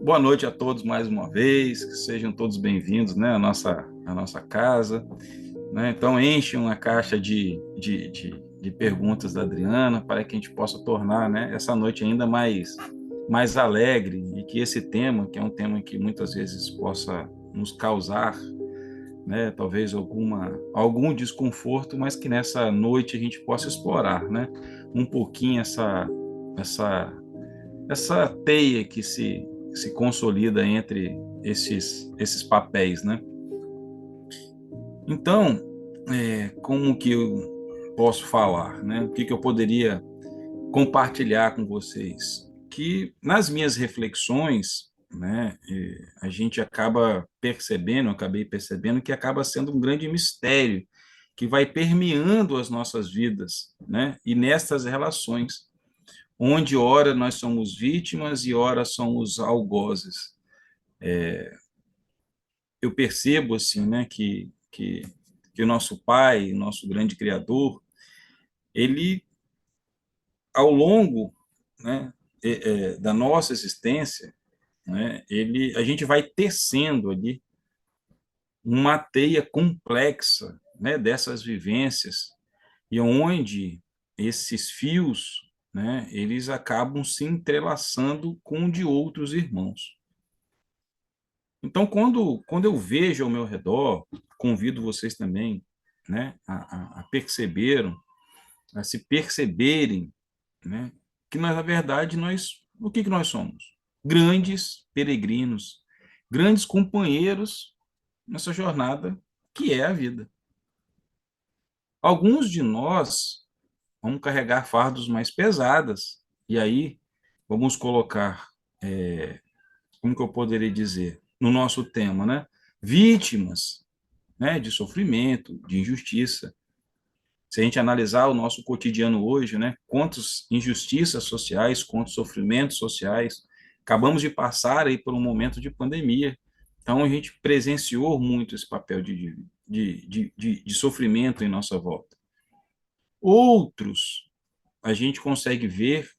Boa noite a todos mais uma vez, que sejam todos bem-vindos, né, à nossa casa, né? Então, enche uma caixa de perguntas da Adriana para que a gente possa tornar, né, essa noite ainda mais alegre e que esse tema, que é um tema que muitas vezes possa nos causar, né, talvez algum desconforto, mas que nessa noite a gente possa explorar, né, um pouquinho essa essa teia que se consolida entre esses papéis, né? Então, como que eu posso falar, né? O que que eu poderia compartilhar com vocês? Que nas minhas reflexões, né, a gente acaba percebendo, eu acabei percebendo que acaba sendo um grande mistério que vai permeando as nossas vidas, né? E nestas relações onde ora nós somos vítimas e ora somos algozes. Eu percebo assim, né, que o nosso Pai, o nosso grande Criador, ele ao longo, né, da nossa existência, né, a gente vai tecendo ali uma teia complexa, né, dessas vivências e onde esses fios, né, eles acabam se entrelaçando com o de outros irmãos. Então, quando eu vejo ao meu redor, convido vocês também, né, a perceberam, a se perceberem, né, que nós, na verdade, o que nós somos? Grandes peregrinos, grandes companheiros nessa jornada que é a vida. Alguns de nós vamos carregar fardos mais pesadas, e aí vamos colocar, como que eu poderia dizer, no nosso tema, né? Vítimas, né, de sofrimento, de injustiça. Se a gente analisar o nosso cotidiano hoje, né, quantas injustiças sociais, quantos sofrimentos sociais, acabamos de passar aí por um momento de pandemia, então a gente presenciou muito esse papel de sofrimento em nossa volta. Outros, a gente consegue ver,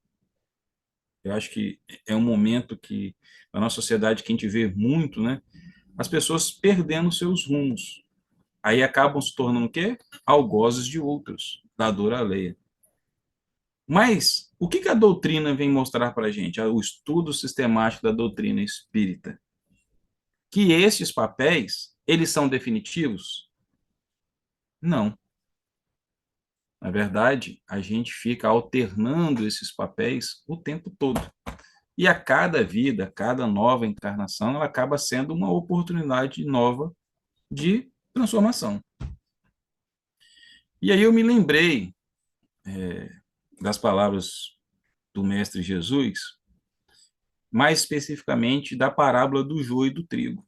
eu acho que é um momento que, na nossa sociedade, que a gente vê muito, né, as pessoas perdendo seus rumos, aí acabam se tornando o quê? Algozes de outros, da dor alheia. Mas o que a doutrina vem mostrar para a gente? O estudo sistemático da doutrina espírita. Que esses papéis, eles são definitivos? Não. Na verdade, a gente fica alternando esses papéis o tempo todo. E a cada vida, a cada nova encarnação, ela acaba sendo uma oportunidade nova de transformação. E aí eu me lembrei das palavras do Mestre Jesus, mais especificamente da parábola do joio e do trigo.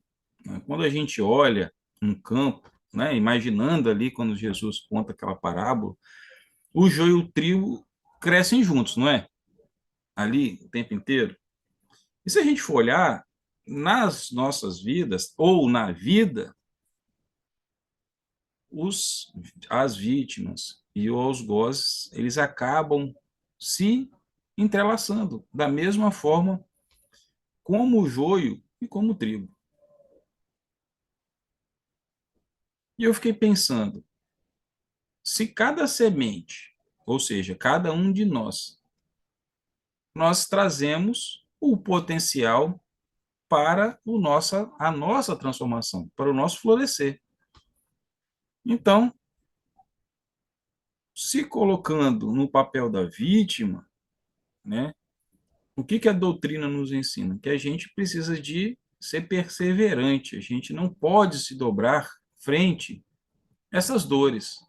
Quando a gente olha um campo, né, imaginando ali quando Jesus conta aquela parábola, o joio e o trigo crescem juntos, não é? Ali o tempo inteiro. E se a gente for olhar nas nossas vidas ou na vida, os, as vítimas e os algozes, eles acabam se entrelaçando da mesma forma como o joio e como o trigo. E eu fiquei pensando, se cada semente, ou seja, cada um de nós trazemos o potencial para a nossa transformação, para o nosso florescer. Então, se colocando no papel da vítima, né, o que a doutrina nos ensina? Que a gente precisa de ser perseverante, a gente não pode se dobrar frente a essas dores,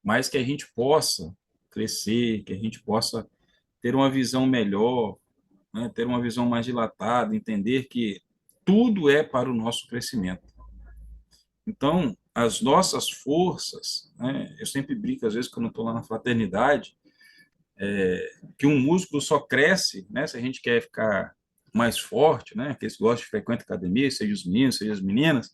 mas que a gente possa crescer, que a gente possa ter uma visão melhor, né, ter uma visão mais dilatada, entender que tudo é para o nosso crescimento. Então, as nossas forças, né, eu sempre brinco, às vezes, quando estou lá na fraternidade, que um músculo só cresce, né, se a gente quer ficar mais forte, né, que eles gostam de frequentar academia, seja os meninos, seja as meninas,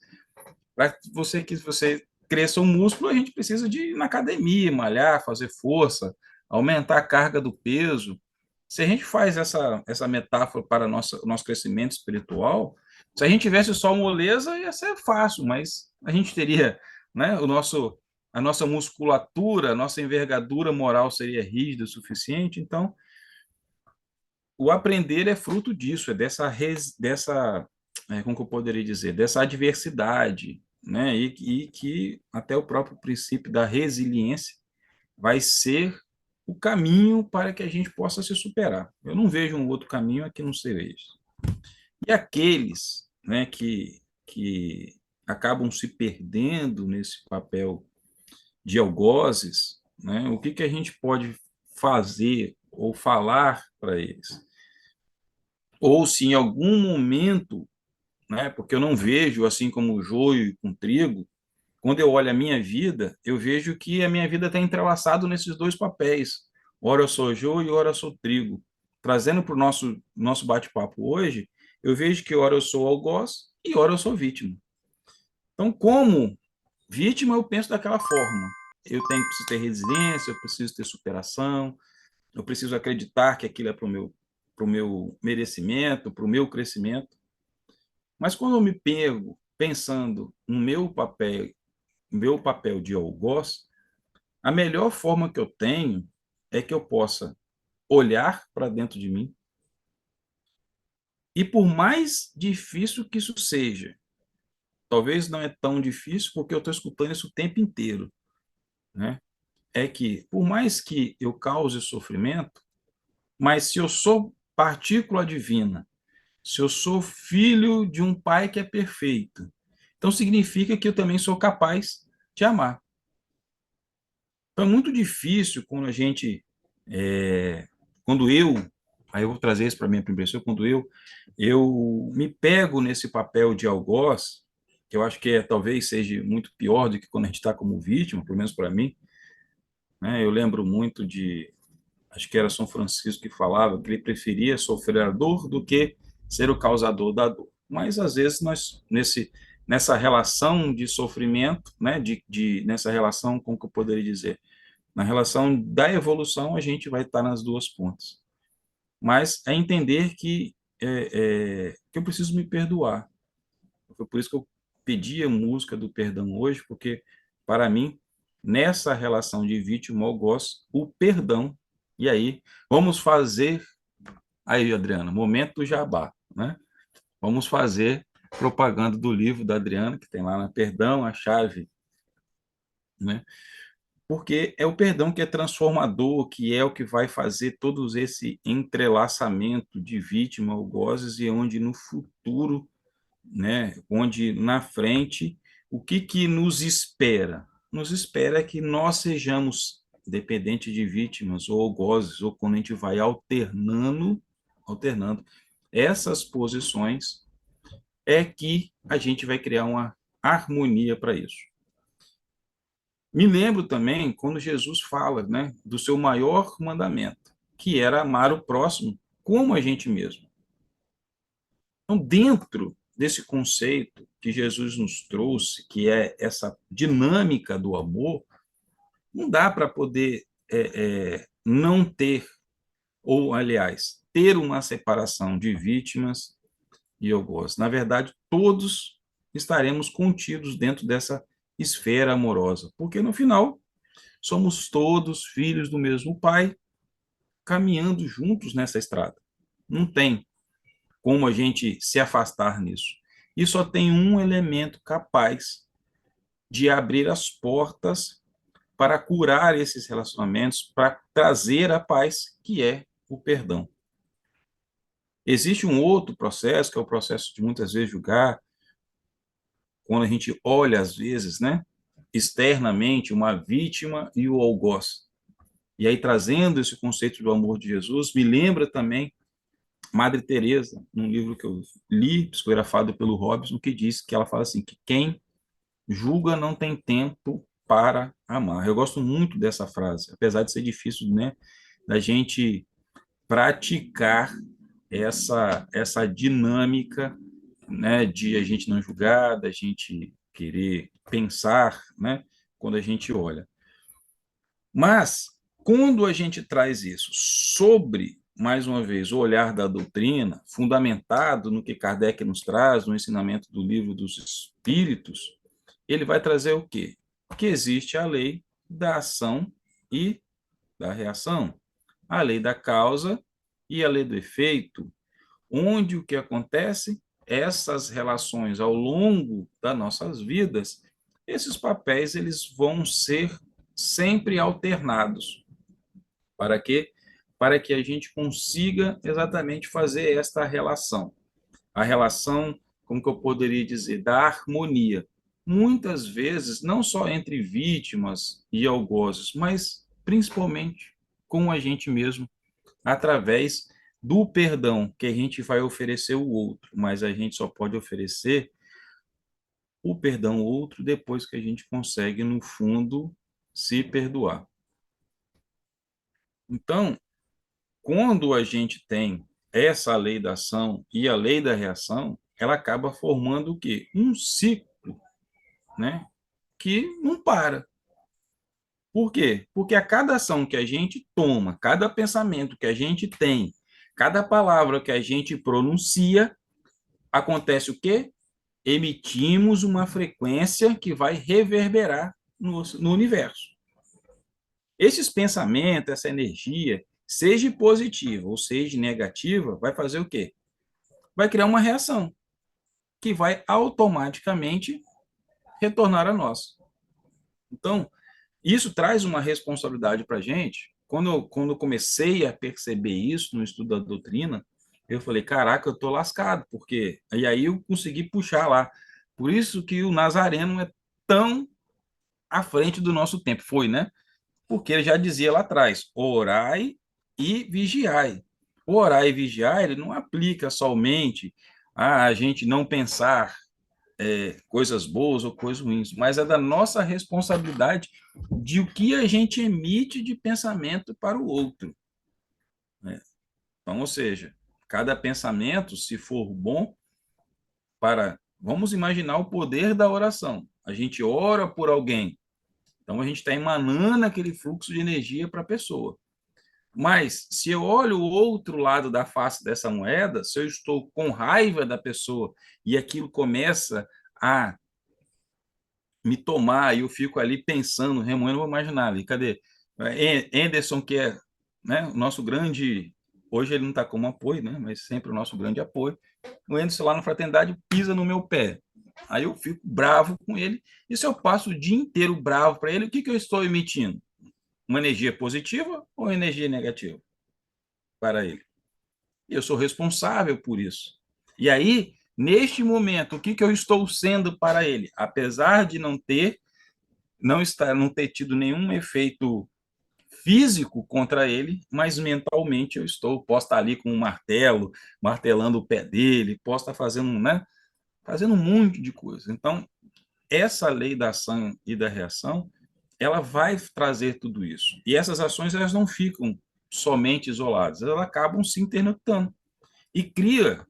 para que você cresça um músculo, a gente precisa de ir na academia, malhar, fazer força, aumentar a carga do peso, Se a gente faz essa metáfora para o nosso crescimento espiritual, se a gente tivesse só moleza, ia ser fácil, mas a gente teria, né, a nossa musculatura, a nossa envergadura moral seria rígida o suficiente. Então, o aprender é fruto disso, é como que eu poderia dizer, dessa adversidade, né, e que até o próprio princípio da resiliência vai ser o caminho para que a gente possa se superar. Eu não vejo um outro caminho a que não seja esse. E aqueles, né, que acabam se perdendo nesse papel de algozes, né, o que que a gente pode fazer ou falar para eles? Ou se em algum momento, né, porque eu não vejo assim como o joio com trigo, quando eu olho a minha vida, eu vejo que a minha vida está entrelaçada nesses dois papéis. Ora eu sou joio e ora eu sou trigo. Trazendo para o nosso bate-papo hoje, eu vejo que ora eu sou algoz e ora eu sou vítima. Então, como vítima, eu penso daquela forma. Preciso ter resiliência, eu preciso ter superação, eu preciso acreditar que aquilo é para o meu merecimento, para o meu crescimento. Mas quando eu me pego pensando no meu papel de algoz, a melhor forma que eu tenho é que eu possa olhar para dentro de mim e, por mais difícil que isso seja, talvez não é tão difícil porque eu estou escutando isso o tempo inteiro, né? É que, por mais que eu cause sofrimento, mas se eu sou partícula divina, se eu sou filho de um pai que é perfeito, então significa que eu também sou capaz de amar. Então é muito difícil quando a gente, é, quando eu, aí eu vou trazer isso para a minha primeira pessoa, quando eu me pego nesse papel de algoz, que eu acho que talvez seja muito pior do que quando a gente está como vítima, pelo menos para mim, né? Eu lembro muito acho que era São Francisco que falava que ele preferia sofrer a dor do que ser o causador da dor. Mas às vezes nessa relação de sofrimento, né, nessa relação, como que eu poderia dizer, na relação da evolução, a gente vai estar nas duas pontas. Mas é entender que eu preciso me perdoar. Foi por isso que eu pedi a música do perdão hoje, porque, para mim, nessa relação de vítima-algoz, o perdão. E aí, vamos fazer. Aí, Adriana, momento do jabá, né? Vamos fazer propaganda do livro da Adriana, que tem lá na Perdão, a Chave, né? Porque é o perdão que é transformador, que é o que vai fazer todo esse entrelaçamento de vítima, algozes, e onde no futuro, né, onde na frente, o que nos espera? Nos espera que nós sejamos, independente de vítimas ou algozes, ou quando a gente vai alternando essas posições, é que a gente vai criar uma harmonia para isso. Me lembro também quando Jesus fala, né, do seu maior mandamento, que era amar o próximo como a gente mesmo. Então, dentro desse conceito que Jesus nos trouxe, que é essa dinâmica do amor, não dá para poder não ter, ou, aliás, ter uma separação de vítimas e algozes. Na verdade, todos estaremos contidos dentro dessa esfera amorosa, porque no final somos todos filhos do mesmo Pai, caminhando juntos nessa estrada. Não tem como a gente se afastar nisso. E só tem um elemento capaz de abrir as portas para curar esses relacionamentos, para trazer a paz, que é o perdão. Existe um outro processo, que é o processo de muitas vezes julgar, quando a gente olha, às vezes, né, externamente, uma vítima e o algoz. E aí, trazendo esse conceito do amor de Jesus, me lembra também Madre Teresa, num livro que eu li, psicografado pelo Robson, que diz que ela fala assim, que quem julga não tem tempo para amar. Eu gosto muito dessa frase, apesar de ser difícil, né, da gente praticar essa dinâmica, né, de a gente não julgar, da gente querer pensar, né, quando a gente olha. Mas quando a gente traz isso sobre mais uma vez, o olhar da doutrina, fundamentado no que Kardec nos traz, no ensinamento do Livro dos Espíritos, ele vai trazer o quê? Que existe a lei da ação e da reação, a lei da causa e a lei do efeito, onde o que acontece, essas relações ao longo das nossas vidas, esses papéis eles vão ser sempre alternados. Para quê? Para que a gente consiga exatamente fazer esta relação. A relação, como que eu poderia dizer, da harmonia. Muitas vezes, não só entre vítimas e algozes, mas principalmente com a gente mesmo, através do perdão que a gente vai oferecer ao outro, mas a gente só pode oferecer o perdão ao outro depois que a gente consegue, no fundo, se perdoar. Então, quando a gente tem essa lei da ação e a lei da reação, ela acaba formando o quê? Um ciclo, né? Que não para. Por quê? Porque a cada ação que a gente toma, cada pensamento que a gente tem, cada palavra que a gente pronuncia, acontece o quê? Emitimos uma frequência que vai reverberar no universo. Esses pensamentos, essa energia, seja positiva ou seja negativa, vai fazer o quê? Vai criar uma reação que vai automaticamente retornar a nós. Então, isso traz uma responsabilidade para a gente. Quando eu comecei a perceber isso no estudo da doutrina, eu falei, caraca, eu estou lascado, porque... E aí eu consegui puxar lá. Por isso que o Nazareno é tão à frente do nosso tempo. Foi, né? Porque ele já dizia lá atrás, orai e vigiai. O orar e vigiar, ele não aplica somente a gente não pensar coisas boas ou coisas ruins, mas é da nossa responsabilidade de o que a gente emite de pensamento para o outro, né? Então, ou seja, cada pensamento, se for bom, vamos imaginar o poder da oração. A gente ora por alguém, então a gente está emanando aquele fluxo de energia para a pessoa. Mas se eu olho o outro lado da face dessa moeda, se eu estou com raiva da pessoa e aquilo começa a me tomar e eu fico ali pensando, remoendo, vou imaginar ali, cadê? Anderson, que é, né, o nosso grande, hoje ele não está como apoio, né, mas sempre o nosso grande apoio. O Anderson lá na fraternidade pisa no meu pé. Aí eu fico bravo com ele. E se eu passo o dia inteiro bravo para ele, o que, que eu estou emitindo? Uma energia positiva ou energia negativa para ele? E eu sou responsável por isso. E aí, neste momento, o que, que eu estou sendo para ele? Apesar de não ter tido nenhum efeito físico contra ele, mas mentalmente posso estar ali com um martelo, martelando o pé dele, posso estar fazendo, né? Fazendo um monte de coisa. Então, essa lei da ação e da reação, ela vai trazer tudo isso. E essas ações, elas não ficam somente isoladas, elas acabam se interconectando. E cria,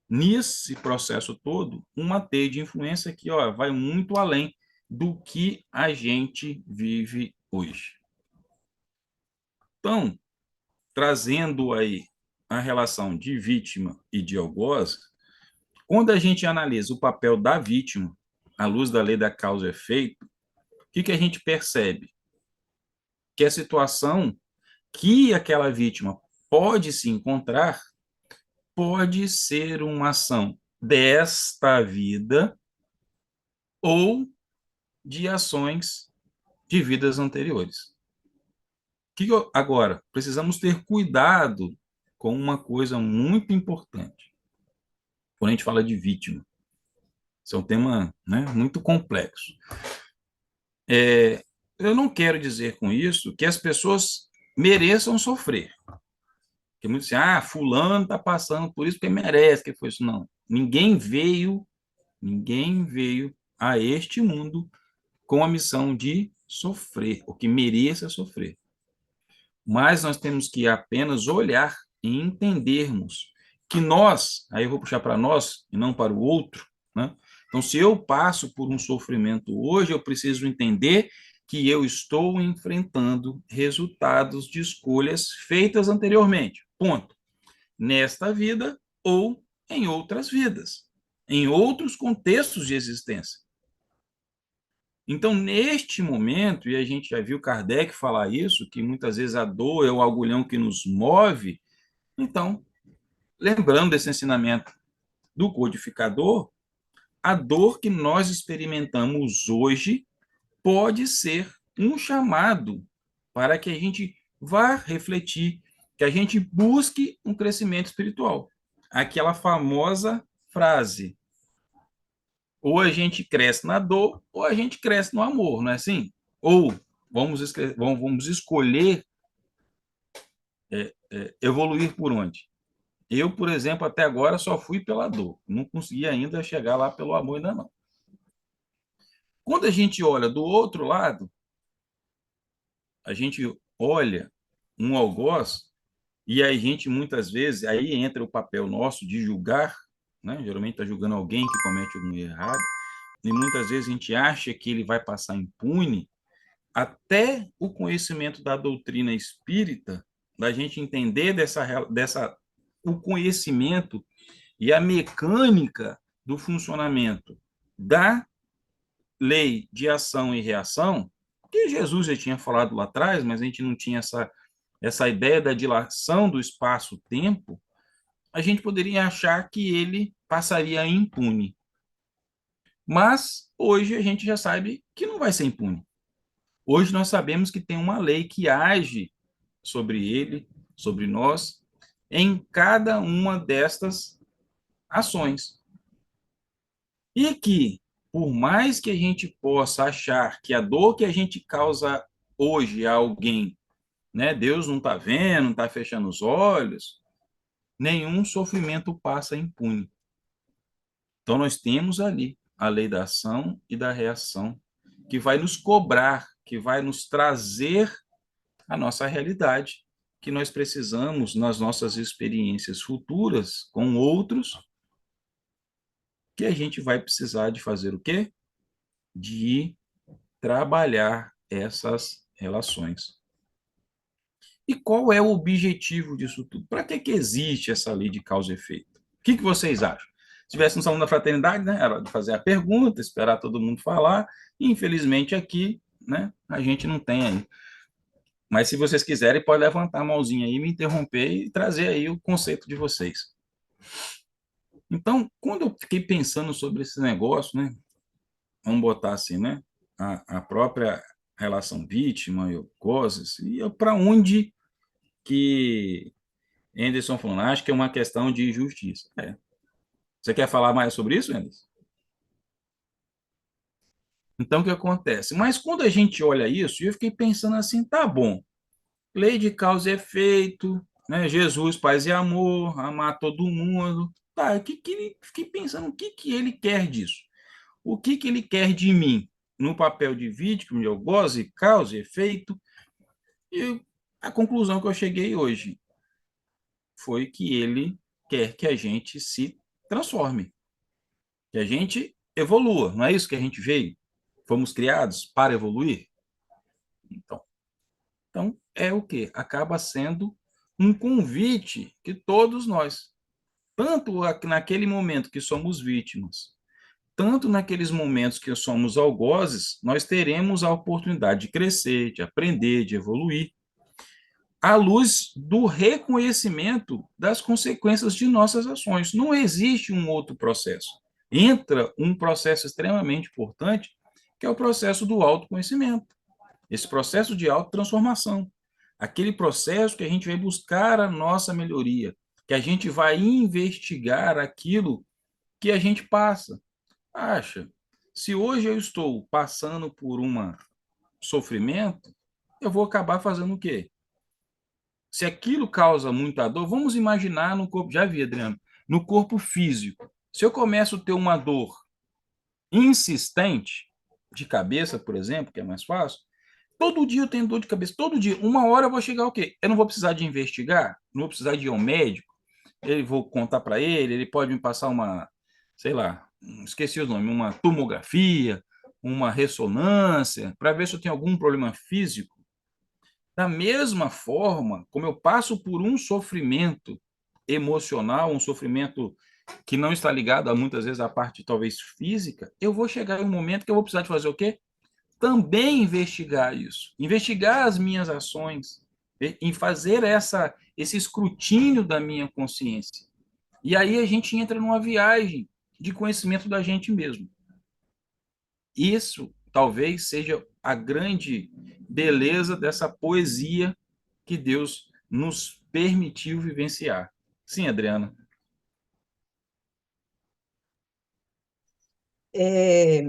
nesse processo todo, uma teia de influência que vai muito além do que a gente vive hoje. Então, trazendo aí a relação de vítima e de algoz, quando a gente analisa o papel da vítima, à luz da lei da causa e efeito, o que, que a gente percebe? Que a situação que aquela vítima pode se encontrar pode ser uma ação desta vida ou de ações de vidas anteriores. Agora, precisamos ter cuidado com uma coisa muito importante quando a gente fala de vítima. Isso é um tema, né, muito complexo. Eu não quero dizer com isso que as pessoas mereçam sofrer. Porque muitos dizem, fulano está passando por isso porque merece que foi isso. Não. Ninguém veio a este mundo com a missão de sofrer, ou que mereça sofrer. Mas nós temos que apenas olhar e entendermos que nós, aí eu vou puxar para nós e não para o outro, né? Então, se eu passo por um sofrimento hoje, eu preciso entender que eu estou enfrentando resultados de escolhas feitas anteriormente. Ponto. Nesta vida ou em outras vidas, em outros contextos de existência. Então, neste momento, e a gente já viu Kardec falar isso, que muitas vezes a dor é o agulhão que nos move. Então, lembrando desse ensinamento do codificador, a dor que nós experimentamos hoje pode ser um chamado para que a gente vá refletir, que a gente busque um crescimento espiritual. Aquela famosa frase: ou a gente cresce na dor, ou a gente cresce no amor, não é assim? Ou vamos escolher evoluir por onde? Eu, por exemplo, até agora só fui pela dor. Não consegui ainda chegar lá pelo amor, ainda não. Quando a gente olha do outro lado, a gente olha um algoz e a gente muitas vezes, aí entra o papel nosso de julgar, né? Geralmente está julgando alguém que comete algum errado, e muitas vezes a gente acha que ele vai passar impune, até o conhecimento da doutrina espírita, da gente entender o conhecimento e a mecânica do funcionamento da lei de ação e reação, que Jesus já tinha falado lá atrás, mas a gente não tinha essa ideia da dilação do espaço-tempo, a gente poderia achar que ele passaria impune. Mas hoje a gente já sabe que não vai ser impune. Hoje nós sabemos que tem uma lei que age sobre ele, sobre nós, em cada uma destas ações. E que, por mais que a gente possa achar que a dor que a gente causa hoje a alguém, né, Deus não está vendo, não está fechando os olhos, nenhum sofrimento passa impune. Então, nós temos ali a lei da ação e da reação, que vai nos cobrar, que vai nos trazer a nossa realidade, que nós precisamos, nas nossas experiências futuras com outros, que a gente vai precisar de fazer o quê? De trabalhar essas relações. E qual é o objetivo disso tudo? Para que existe essa lei de causa e efeito? O que vocês acham? Se tivesse no Salão da Fraternidade, né, era de fazer a pergunta, esperar todo mundo falar, e infelizmente aqui, né, a gente não tem aí. Mas se vocês quiserem, pode levantar a mãozinha aí, me interromper e trazer aí o conceito de vocês. Então, quando eu fiquei pensando sobre esse negócio, né, vamos botar assim, né, a própria relação vítima e algozes, e para onde que Anderson falou, acho que é uma questão de justiça. Você quer falar mais sobre isso, Anderson? Então, o que acontece? Mas quando a gente olha isso, eu fiquei pensando assim, tá bom, lei de causa e efeito, né? Jesus, paz e amor, amar todo mundo. Tá, fiquei pensando, o que ele quer disso? O que ele quer de mim? No papel de vítima, de algoz, causa e efeito. E a conclusão que eu cheguei hoje foi que ele quer que a gente se transforme, que a gente evolua. Não é isso que a gente veio? Fomos criados para evoluir? Então é o que? Acaba sendo um convite que todos nós, tanto naquele momento que somos vítimas, tanto naqueles momentos que somos algozes, nós teremos a oportunidade de crescer, de aprender, de evoluir, à luz do reconhecimento das consequências de nossas ações. Não existe um outro processo. Entra um processo extremamente importante, que é o processo do autoconhecimento. Esse processo de autotransformação. Aquele processo que a gente vai buscar a nossa melhoria, que a gente vai investigar aquilo que a gente passa. Acha, se hoje eu estou passando por um sofrimento, eu vou acabar fazendo o quê? Se aquilo causa muita dor, vamos imaginar no corpo, já vi, Adriano, no corpo físico. Se eu começo a ter uma dor insistente, de cabeça, por exemplo, que é mais fácil, todo dia eu tenho dor de cabeça, todo dia. Uma hora eu vou chegar o quê? Eu não vou precisar de investigar, não vou precisar de ir ao médico, eu vou contar para ele, ele pode me passar uma, sei lá, esqueci o nome, uma tomografia, uma ressonância, para ver se eu tenho algum problema físico. Da mesma forma como eu passo por um sofrimento emocional, um sofrimento que não está ligado a muitas vezes à parte talvez física, eu vou chegar em um momento que eu vou precisar de fazer o quê? Também investigar isso, investigar as minhas ações, em fazer esse escrutínio da minha consciência. E aí a gente entra numa viagem de conhecimento da gente mesmo. Isso talvez seja a grande beleza dessa poesia que Deus nos permitiu vivenciar. Sim, Adriana. É,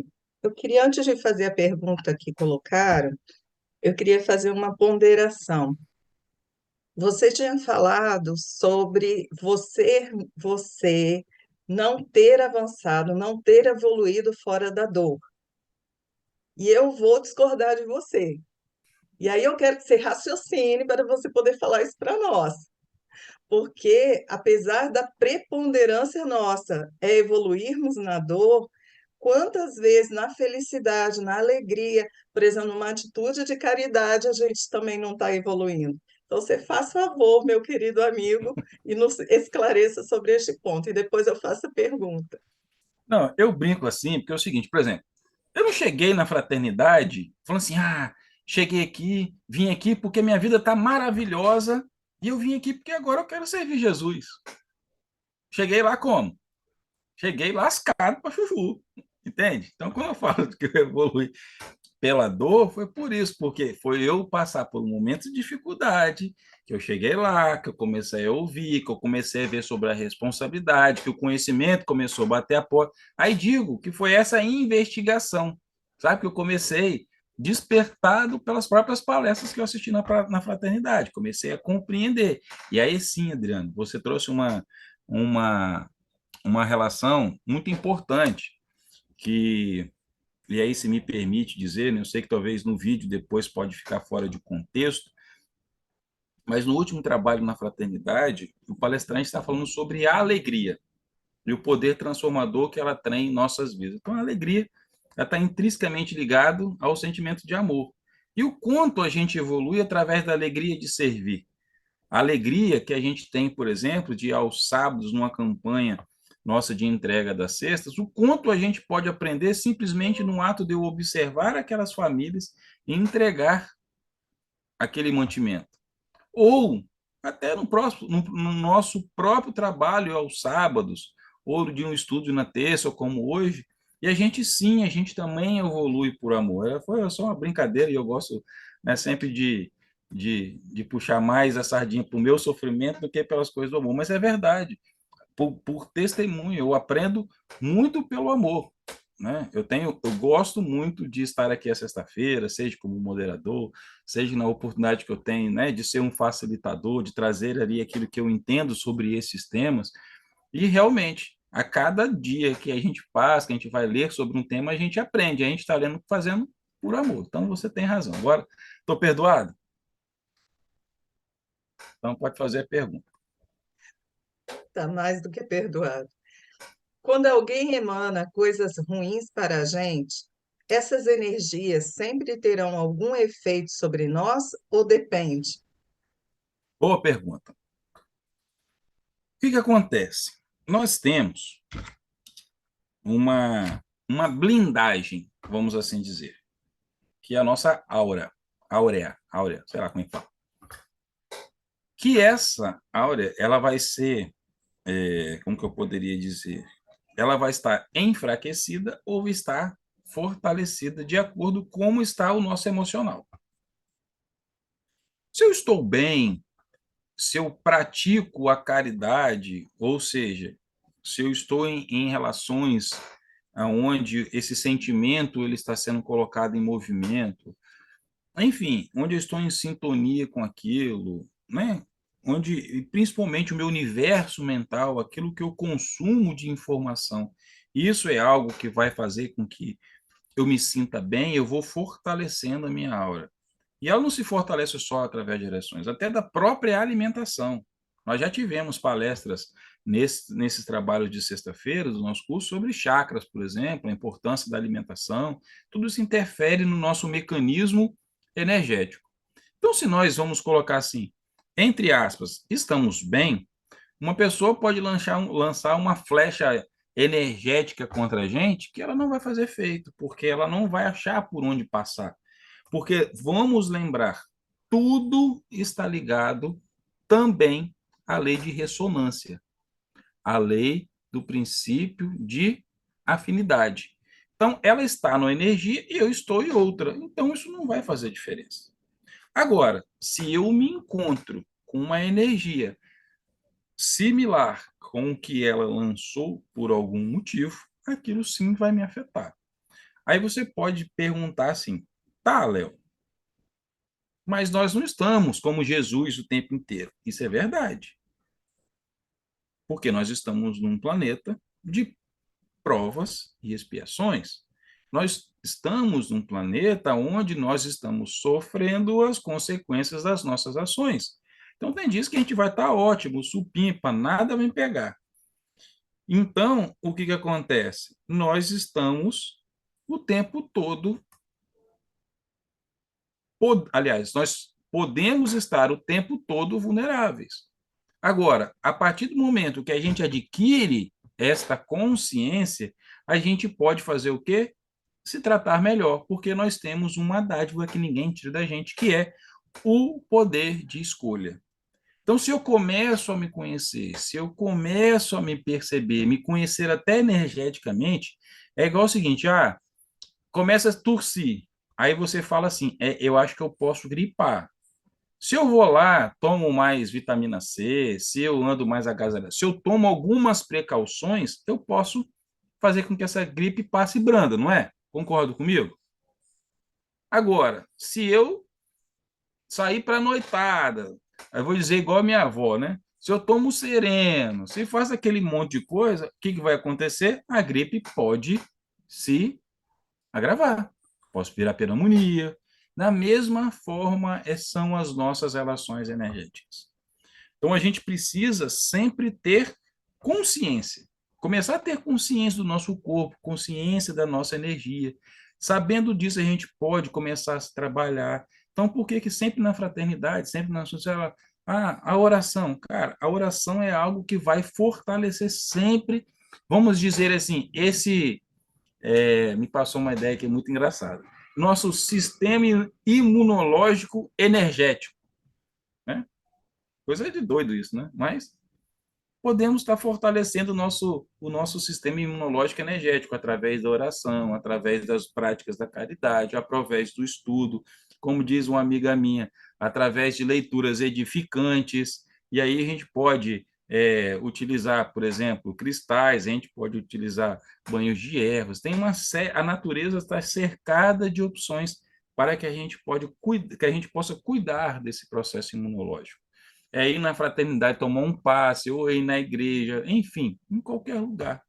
eu queria, antes de fazer a pergunta que colocaram, eu queria fazer uma ponderação. Você tinha falado sobre você não ter avançado, não ter evoluído fora da dor. E eu vou discordar de você. E aí eu quero que você raciocine para você poder falar isso para nós. Porque, apesar da preponderância nossa é evoluirmos na dor, quantas vezes na felicidade, na alegria, por exemplo, numa atitude de caridade, a gente também não está evoluindo. Então, você faz favor, meu querido amigo, e nos esclareça sobre este ponto, e depois eu faço a pergunta. Não, eu brinco assim, porque é o seguinte, por exemplo, eu não cheguei na fraternidade falando assim, cheguei aqui, vim aqui porque minha vida está maravilhosa e eu vim aqui porque agora eu quero servir Jesus. Cheguei lá como? Cheguei lascado para chuchu, entende? Então, quando eu falo que eu evolui pela dor, foi por isso, porque foi eu passar por um momento de dificuldade, que eu cheguei lá, que eu comecei a ouvir, que eu comecei a ver sobre a responsabilidade, que o conhecimento começou a bater a porta. Aí digo que foi essa investigação, sabe? Que eu comecei despertado pelas próprias palestras que eu assisti na fraternidade, comecei a compreender. E aí sim, Adriano, você trouxe uma, uma relação muito importante que e aí se me permite dizer, né, eu sei que talvez no vídeo depois pode ficar fora de contexto, mas no último trabalho na fraternidade, o palestrante está falando sobre a alegria e o poder transformador que ela tem em nossas vidas. Então, a alegria está intrinsecamente ligado ao sentimento de amor. E o quanto a gente evolui através da alegria de servir. A alegria que a gente tem, por exemplo, de ir aos sábados numa campanha nossa de entrega das cestas, o quanto a gente pode aprender simplesmente no ato de eu observar aquelas famílias e entregar aquele mantimento. Ou até no nosso próprio trabalho aos sábados, ou de um estúdio na terça, ou como hoje, e a gente sim, a gente também evolui por amor. Foi só uma brincadeira e eu gosto, né, sempre de puxar mais a sardinha para o meu sofrimento do que pelas coisas do amor. Mas é verdade, por testemunho, eu aprendo muito pelo amor. Né? Eu gosto muito de estar aqui a sexta-feira, seja como moderador, seja na oportunidade que eu tenho, né, de ser um facilitador, de trazer ali aquilo que eu entendo sobre esses temas. E realmente, a cada dia que a gente passa, que a gente vai ler sobre um tema, a gente aprende. A gente está lendo, fazendo por amor. Então você tem razão. Agora, estou perdoado? Então pode fazer a pergunta. Está mais do que perdoado. Quando alguém emana coisas ruins para a gente, essas energias sempre terão algum efeito sobre nós ou depende? Boa pergunta. O que acontece? Nós temos uma blindagem, vamos assim dizer, que é a nossa áurea, sei lá como é que fala. Que essa áurea, ela vai ser, como que eu poderia dizer? Ela vai estar enfraquecida ou estar fortalecida de acordo com como está o nosso emocional. Se eu estou bem, se eu pratico a caridade, ou seja, se eu estou em relações onde esse sentimento ele está sendo colocado em movimento, enfim, onde eu estou em sintonia com aquilo, né? Onde principalmente o meu universo mental, aquilo que eu consumo de informação, isso é algo que vai fazer com que eu me sinta bem, eu vou fortalecendo a minha aura. E ela não se fortalece só através de direções, até da própria alimentação. Nós já tivemos palestras nesses trabalhos de sexta-feira do nosso curso sobre chakras, por exemplo, a importância da alimentação. Tudo isso interfere no nosso mecanismo energético. Então, se nós vamos colocar assim, entre aspas, estamos bem, uma pessoa pode lançar uma flecha energética contra a gente que ela não vai fazer efeito, porque ela não vai achar por onde passar. Porque vamos lembrar, tudo está ligado também à lei de ressonância, à lei do princípio de afinidade. Então, ela está numa energia e eu estou em outra. Então, isso não vai fazer diferença. Agora, se eu me encontro com uma energia similar com o que ela lançou por algum motivo, aquilo sim vai me afetar. Aí você pode perguntar assim: tá, Léo, mas nós não estamos como Jesus o tempo inteiro. Isso é verdade, porque nós estamos num planeta de provas e expiações. Nós estamos num planeta onde nós estamos sofrendo as consequências das nossas ações. Então, tem dias que a gente vai estar ótimo, supimpa, nada vai pegar. Então, o que acontece? Nós estamos o tempo todo, aliás, nós podemos estar o tempo todo vulneráveis. Agora, a partir do momento que a gente adquire esta consciência, a gente pode fazer o quê? Se tratar melhor, porque nós temos uma dádiva que ninguém tira da gente, que é o poder de escolha. Então, se eu começo a me conhecer, se eu começo a me perceber, me conhecer até energeticamente, é igual o seguinte: começa a tossir. Aí você fala assim: eu acho que eu posso gripar. Se eu vou lá, tomo mais vitamina C, se eu ando mais agasalhado, se eu tomo algumas precauções, eu posso fazer com que essa gripe passe branda, não é? Concordo comigo? Agora, se eu sair para noitada, eu vou dizer igual a minha avó, né? Se eu tomo sereno, se faço aquele monte de coisa, o que vai acontecer? A gripe pode se agravar. Posso virar pneumonia. Da mesma forma, são as nossas relações energéticas. Então, a gente precisa sempre ter consciência. Começar a ter consciência do nosso corpo, consciência da nossa energia. Sabendo disso, a gente pode começar a se trabalhar. Então, por que que sempre na fraternidade, sempre na sociedade, a oração? Cara, a oração é algo que vai fortalecer sempre, vamos dizer assim, me passou uma ideia que é muito engraçada. Nosso sistema imunológico energético, né? Coisa de doido isso, né? Mas podemos estar fortalecendo o nosso sistema imunológico energético através da oração, através das práticas da caridade, através do estudo, como diz uma amiga minha, através de leituras edificantes. E aí a gente pode utilizar, por exemplo, cristais, a gente pode utilizar banhos de ervas. A natureza está cercada de opções para que que a gente possa cuidar desse processo imunológico, ir na fraternidade tomar um passe, ou ir na igreja, enfim, em qualquer lugar.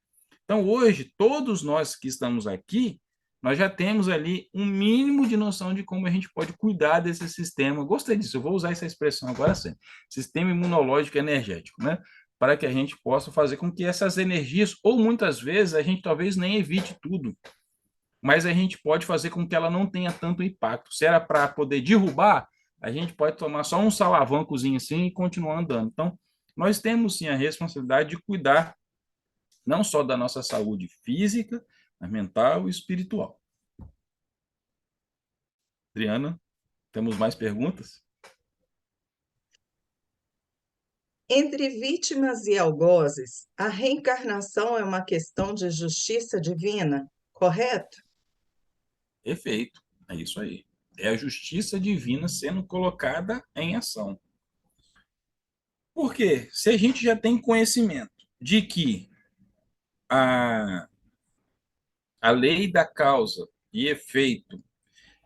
Então, hoje, todos nós que estamos aqui, nós já temos ali um mínimo de noção de como a gente pode cuidar desse sistema. Gostei disso, eu vou usar essa expressão agora sim. Sistema imunológico energético, né? Para que a gente possa fazer com que essas energias, ou muitas vezes a gente talvez nem evite tudo, mas a gente pode fazer com que ela não tenha tanto impacto. Se era para poder derrubar, a gente pode tomar só um salavancozinho assim e continuar andando. Então, nós temos sim a responsabilidade de cuidar não só da nossa saúde física, mas mental e espiritual. Adriana, temos mais perguntas? Entre vítimas e algozes, a reencarnação é uma questão de justiça divina, correto? Perfeito, é isso aí. É a justiça divina sendo colocada em ação. Por quê? Se a gente já tem conhecimento de que a, a lei da causa e efeito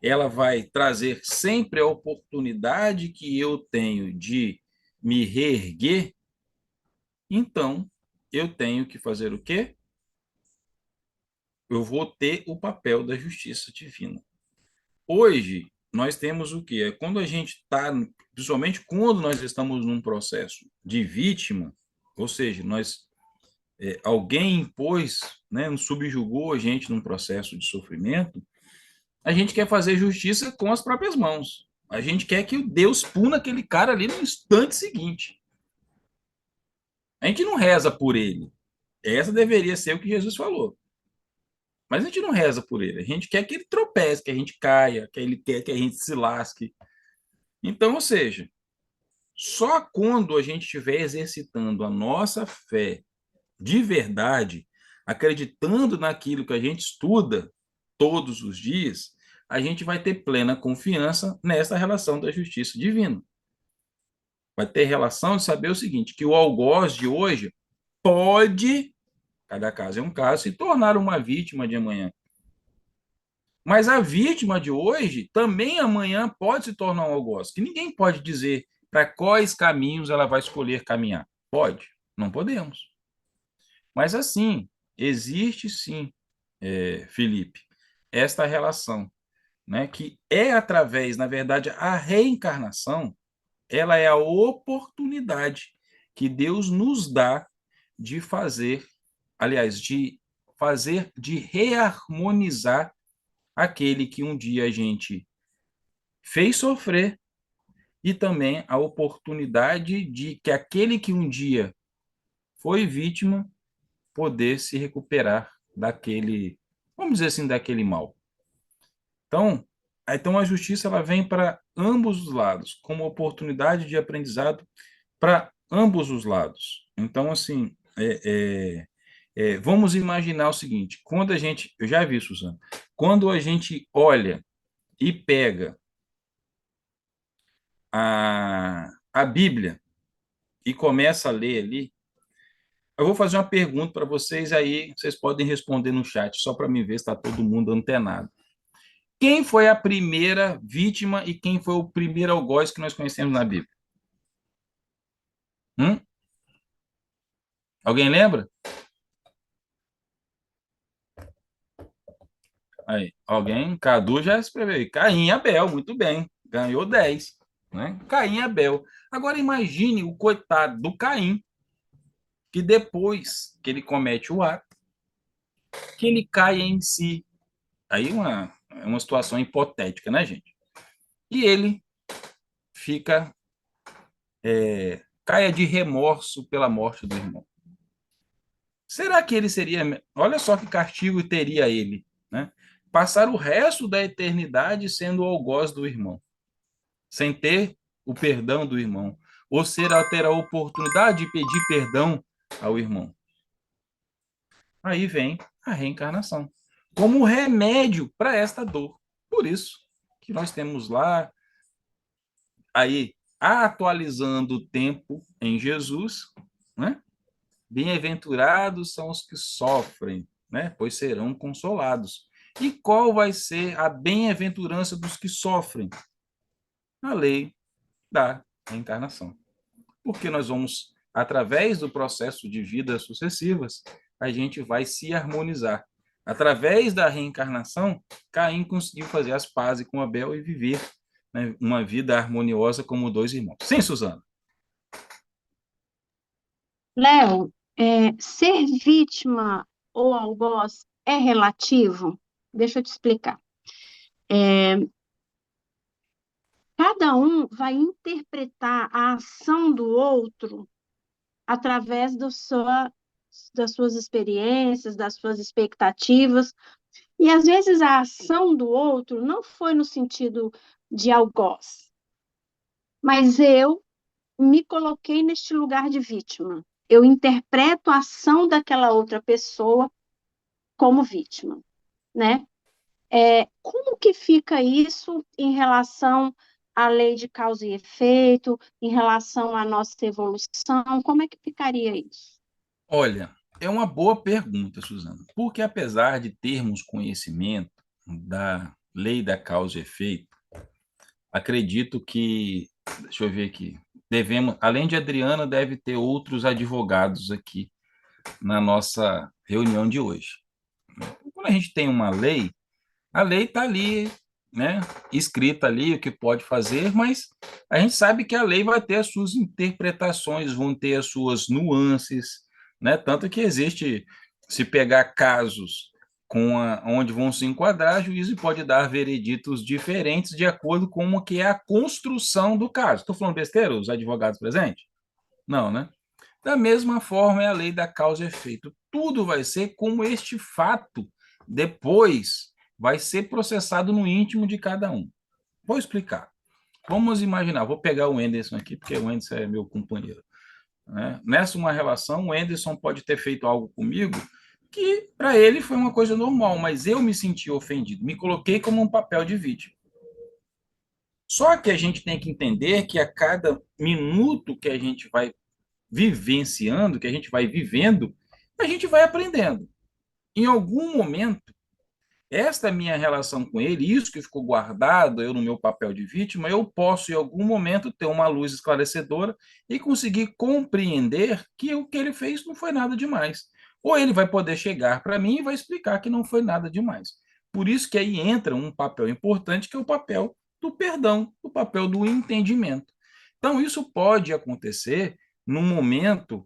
ela vai trazer sempre a oportunidade que eu tenho de me reerguer, então eu tenho que fazer o quê? Eu vou ter o papel da justiça divina. Hoje, nós temos o quê? Quando a gente está, principalmente quando nós estamos num processo de vítima, ou seja, alguém impôs, né, subjugou a gente num processo de sofrimento, a gente quer fazer justiça com as próprias mãos. A gente quer que o Deus puna aquele cara ali no instante seguinte. A gente não reza por ele. Essa deveria ser o que Jesus falou. Mas a gente não reza por ele. A gente quer que ele tropece, que a gente caia, que ele quer que a gente se lasque. Então, ou seja, só quando a gente estiver exercitando a nossa fé de verdade, acreditando naquilo que a gente estuda todos os dias, a gente vai ter plena confiança nessa relação da justiça divina. Vai ter relação de saber o seguinte, que o algoz de hoje pode, cada caso é um caso, se tornar uma vítima de amanhã. Mas a vítima de hoje também amanhã pode se tornar um algoz, que ninguém pode dizer para quais caminhos ela vai escolher caminhar. Pode? Não podemos. Mas assim, existe sim, Felipe, esta relação, né, que é através, na verdade, a reencarnação, ela é a oportunidade que Deus nos dá de fazer, aliás, de reharmonizar aquele que um dia a gente fez sofrer e também a oportunidade de que aquele que um dia foi vítima poder se recuperar daquele, vamos dizer assim, daquele mal. Então a justiça ela vem para ambos os lados, como oportunidade de aprendizado para ambos os lados. Então, assim, vamos imaginar o seguinte: quando a gente, eu já vi, Suzana, quando a gente olha e pega a Bíblia e começa a ler ali, eu vou fazer uma pergunta para vocês aí, vocês podem responder no chat, só para me ver se está todo mundo antenado. Quem foi a primeira vítima e quem foi o primeiro algoz que nós conhecemos na Bíblia? Hum? Alguém lembra? Aí, alguém? Cadu já escreveu. Caim e Abel, muito bem. Ganhou 10. Né? Caim e Abel. Agora imagine o coitado do Caim, que depois que ele comete o ato, que ele cai em si. Aí é uma situação hipotética, né, gente? E ele fica, caia de remorso pela morte do irmão. Será que ele seria. Olha só que castigo teria ele, né? Passar o resto da eternidade sendo o algoz do irmão, sem ter o perdão do irmão, ou será ter a oportunidade de pedir perdão ao irmão. Aí vem a reencarnação, como remédio para esta dor. Por isso que nós temos lá, aí, atualizando o tempo em Jesus, né? Bem-aventurados são os que sofrem, né? Pois serão consolados. E qual vai ser a bem-aventurança dos que sofrem? A lei da reencarnação. Porque nós vamos, através do processo de vidas sucessivas, a gente vai se harmonizar. Através da reencarnação, Caim conseguiu fazer as pazes com Abel e viver, né, uma vida harmoniosa como dois irmãos. Sim, Suzana? Léo, ser vítima ou algoz é relativo? Deixa eu te explicar. Cada um vai interpretar a ação do outro através das suas experiências, das suas expectativas, e às vezes a ação do outro não foi no sentido de algoz, mas eu me coloquei neste lugar de vítima. Eu interpreto a ação daquela outra pessoa como vítima, né? Como que fica isso em relação à lei de causa e efeito, em relação à nossa evolução? Como é que ficaria isso? Olha, é uma boa pergunta, Suzana, porque apesar de termos conhecimento da lei da causa e efeito, acredito que, deixa eu ver aqui, devemos, além de Adriana, deve ter outros advogados aqui na nossa reunião de hoje. Quando a gente tem uma lei, a lei está ali, né, escrita ali o que pode fazer, mas a gente sabe que a lei vai ter as suas interpretações, vão ter as suas nuances, né? Tanto que existe, se pegar casos onde vão se enquadrar, juízo pode dar vereditos diferentes de acordo com o que é a construção do caso. Estou falando besteira, os advogados presentes? Não, né? Da mesma forma é a lei da causa e efeito. Tudo vai ser como este fato depois vai ser processado no íntimo de cada um. Vou explicar. Vamos imaginar, vou pegar o Anderson aqui, porque o Anderson é meu companheiro, né? Nessa uma relação, o Anderson pode ter feito algo comigo que para ele foi uma coisa normal, mas eu me senti ofendido, me coloquei como um papel de vítima. Só que a gente tem que entender que a cada minuto que a gente vai vivenciando, que a gente vai vivendo, a gente vai aprendendo. Em algum momento, esta minha relação com ele, isso que ficou guardado, eu no meu papel de vítima, eu posso, em algum momento, ter uma luz esclarecedora e conseguir compreender que o que ele fez não foi nada demais. Ou ele vai poder chegar para mim e vai explicar que não foi nada demais. Por isso que aí entra um papel importante, que é o papel do perdão, o papel do entendimento. Então, isso pode acontecer num momento,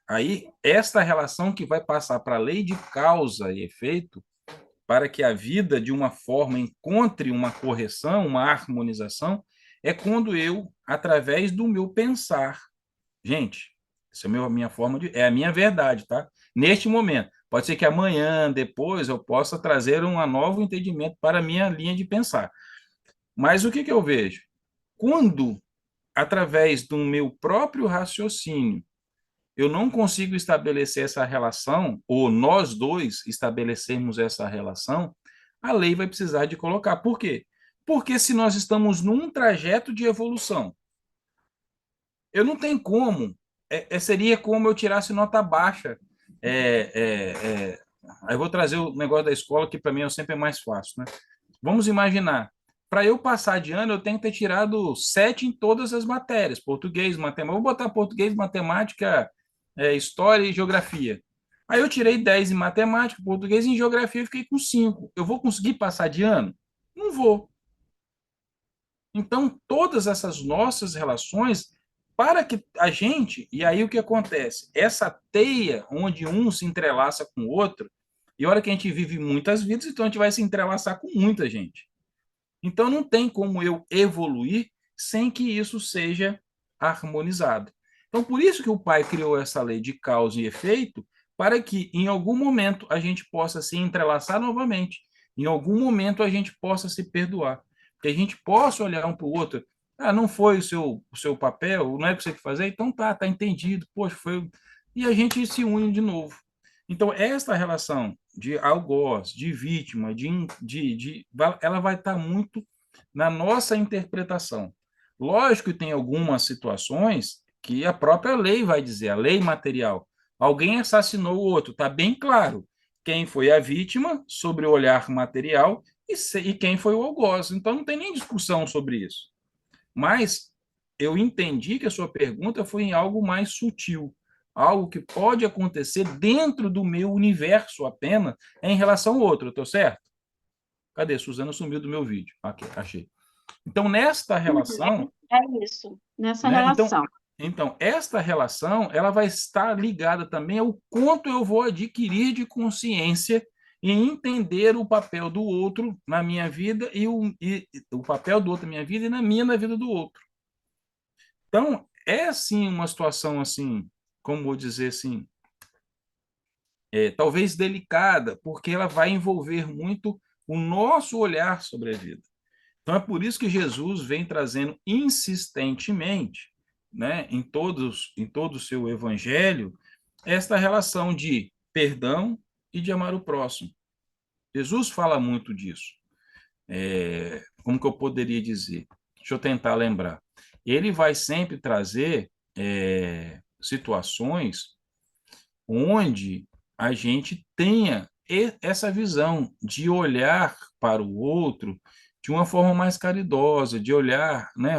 aí, esta relação que vai passar para a lei de causa e efeito, para que a vida, de uma forma, encontre uma correção, uma harmonização, é quando eu, através do meu pensar, gente, essa é a minha forma de, é a minha verdade, tá? Neste momento, pode ser que amanhã, depois, eu possa trazer um novo entendimento para a minha linha de pensar. Mas o que eu vejo? Quando, através do meu próprio raciocínio, eu não consigo estabelecer essa relação, ou nós dois estabelecermos essa relação, a lei vai precisar de colocar. Por quê? Porque se nós estamos num trajeto de evolução, eu não tenho como, seria como eu tirasse nota baixa. É, é, é, Aí eu vou trazer o negócio da escola, que para mim é sempre mais fácil, né? Vamos imaginar, para eu passar de ano, eu tenho que ter tirado 7 em todas as matérias, português, matemática, vou botar português, matemática, história e geografia. Aí eu tirei 10 em matemática, português e em geografia eu fiquei com 5. Eu vou conseguir passar de ano? Não vou. Então, todas essas nossas relações, para que a gente, e aí o que acontece? Essa teia onde um se entrelaça com o outro, e olha que a gente vive muitas vidas, então a gente vai se entrelaçar com muita gente. Então, não tem como eu evoluir sem que isso seja harmonizado. Então, por isso que o pai criou essa lei de causa e efeito, para que em algum momento a gente possa se entrelaçar novamente, em algum momento a gente possa se perdoar, que a gente possa olhar um para o outro. Ah, não foi o seu papel, não é o que você quer fazer, então tá entendido, poxa, foi. E a gente se une de novo. Então, esta relação de algoz, de vítima, ela vai estar muito na nossa interpretação. Lógico que tem algumas situações que a própria lei vai dizer, a lei material. Alguém assassinou o outro, está bem claro quem foi a vítima sobre o olhar material e quem foi o algoz. Então, não tem nem discussão sobre isso. Mas eu entendi que a sua pergunta foi em algo mais sutil, algo que pode acontecer dentro do meu universo apenas em relação ao outro, estou certo? Cadê? Suzana sumiu do meu vídeo. Aqui, achei. Então, nesta relação, É isso, nessa né? relação. Então, esta relação, ela vai estar ligada também ao quanto eu vou adquirir de consciência e entender o papel do outro na minha vida e o papel do outro na minha vida e na vida do outro. Então, é sim uma situação assim, como vou dizer assim, talvez delicada, porque ela vai envolver muito o nosso olhar sobre a vida. Então, é por isso que Jesus vem trazendo insistentemente, né, em todo o seu evangelho, esta relação de perdão e de amar o próximo. Jesus fala muito disso. Como que eu poderia dizer? Deixa eu tentar lembrar. Ele vai sempre trazer situações onde a gente tenha essa visão de olhar para o outro de uma forma mais caridosa, de olhar, né?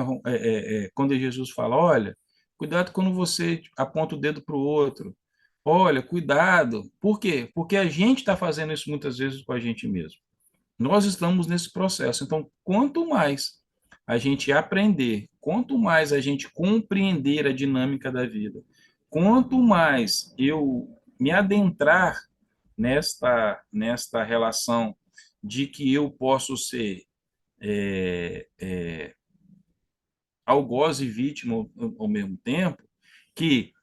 Quando Jesus fala, olha, cuidado quando você aponta o dedo para o outro. Olha, cuidado. Por quê? Porque a gente está fazendo isso muitas vezes com a gente mesmo. Nós estamos nesse processo. Então, quanto mais a gente aprender, quanto mais a gente compreender a dinâmica da vida, quanto mais eu me adentrar nesta relação de que eu posso ser algoz e vítima ao mesmo tempo, que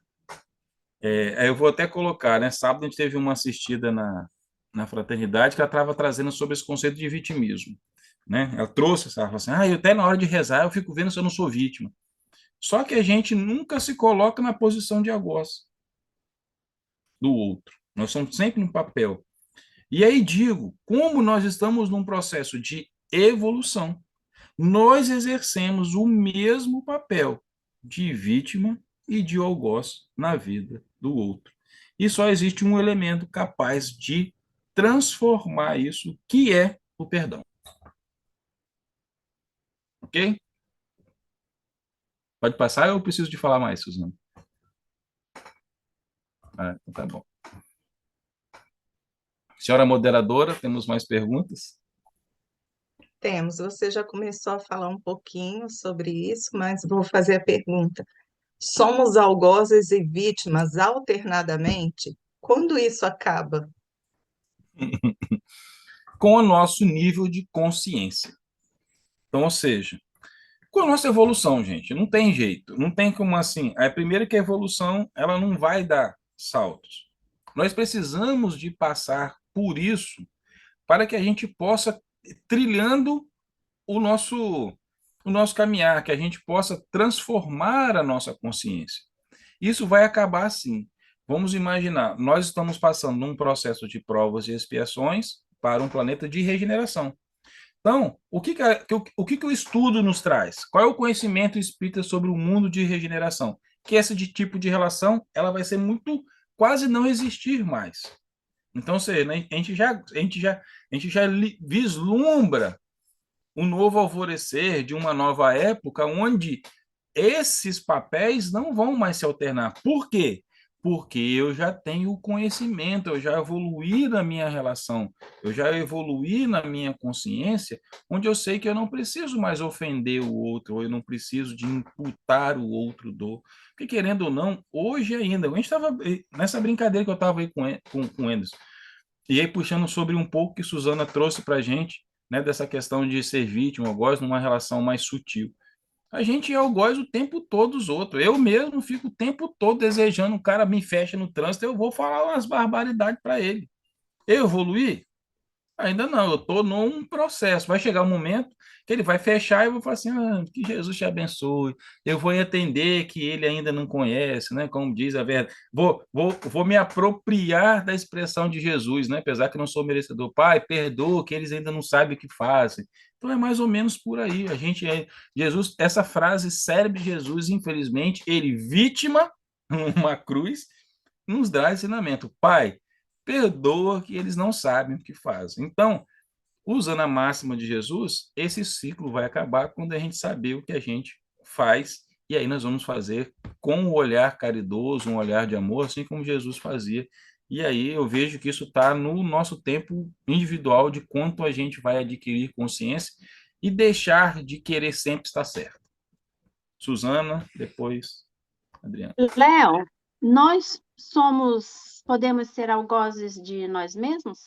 eu vou até colocar, né? Sábado a gente teve uma assistida na fraternidade que ela estava trazendo sobre esse conceito de vitimismo, né? Ela trouxe essa, ela falou assim, eu até na hora de rezar eu fico vendo se eu não sou vítima. Só que a gente nunca se coloca na posição de algoz do outro. Nós somos sempre no papel. E aí digo, como nós estamos num processo de evolução, nós exercemos o mesmo papel de vítima e de algoz na vida do outro. E só existe um elemento capaz de transformar isso, que é o perdão. Ok? Pode passar ou eu preciso de falar mais, Suzana? Então tá bom. Senhora moderadora, temos mais perguntas? Temos, você já começou a falar um pouquinho sobre isso, mas vou fazer a pergunta. Somos algozes e vítimas alternadamente? Quando isso acaba? Com o nosso nível de consciência. Então, ou seja, com a nossa evolução, gente, não tem jeito, não tem como assim. Primeiro que a evolução, ela não vai dar saltos. Nós precisamos de passar por isso para que a gente possa trilhando o nosso caminhar, que a gente possa transformar a nossa consciência. Isso vai acabar assim. Vamos imaginar, nós estamos passando num processo de provas e expiações para um planeta de regeneração. Então, o que o estudo nos traz? Qual é o conhecimento espírita sobre o mundo de regeneração? Que esse tipo de relação ela vai ser muito, quase não existir mais. Então, seja, né, a gente já vislumbra um novo alvorecer de uma nova época onde esses papéis não vão mais se alternar. Por quê? Porque eu já tenho o conhecimento, eu já evoluí na minha relação, eu já evoluí na minha consciência, onde eu sei que eu não preciso mais ofender o outro, ou eu não preciso de imputar o outro dor. Porque, querendo ou não, hoje ainda, a gente estava nessa brincadeira que eu estava aí com o Anderson, e aí puxando sobre um pouco que Suzana trouxe para a gente, né, dessa questão de ser vítima, eu gosto numa relação mais sutil. A gente é algoz o tempo todo dos outros. Eu mesmo fico o tempo todo desejando, um cara me fecha no trânsito, eu vou falar umas barbaridades para ele. Eu evoluí? Ainda não, eu estou num processo. Vai chegar um momento que ele vai fechar e eu vou falar assim: que Jesus te abençoe. Eu vou entender que ele ainda não conhece, né? Como diz a verdade. Vou me apropriar da expressão de Jesus, né? Apesar que eu não sou merecedor. Pai, perdoa que eles ainda não sabem o que fazem. Então é mais ou menos por aí. Jesus, essa frase célebre de Jesus, infelizmente, ele vítima numa cruz, nos dá ensinamento. Pai, perdoa que eles não sabem o que fazem. Então, usando a máxima de Jesus, esse ciclo vai acabar quando a gente saber o que a gente faz, e aí nós vamos fazer com um olhar caridoso, um olhar de amor, assim como Jesus fazia. E aí eu vejo que isso está no nosso tempo individual de quanto a gente vai adquirir consciência e deixar de querer sempre estar certo. Suzana, depois Adriana. Léo, podemos ser algozes de nós mesmos?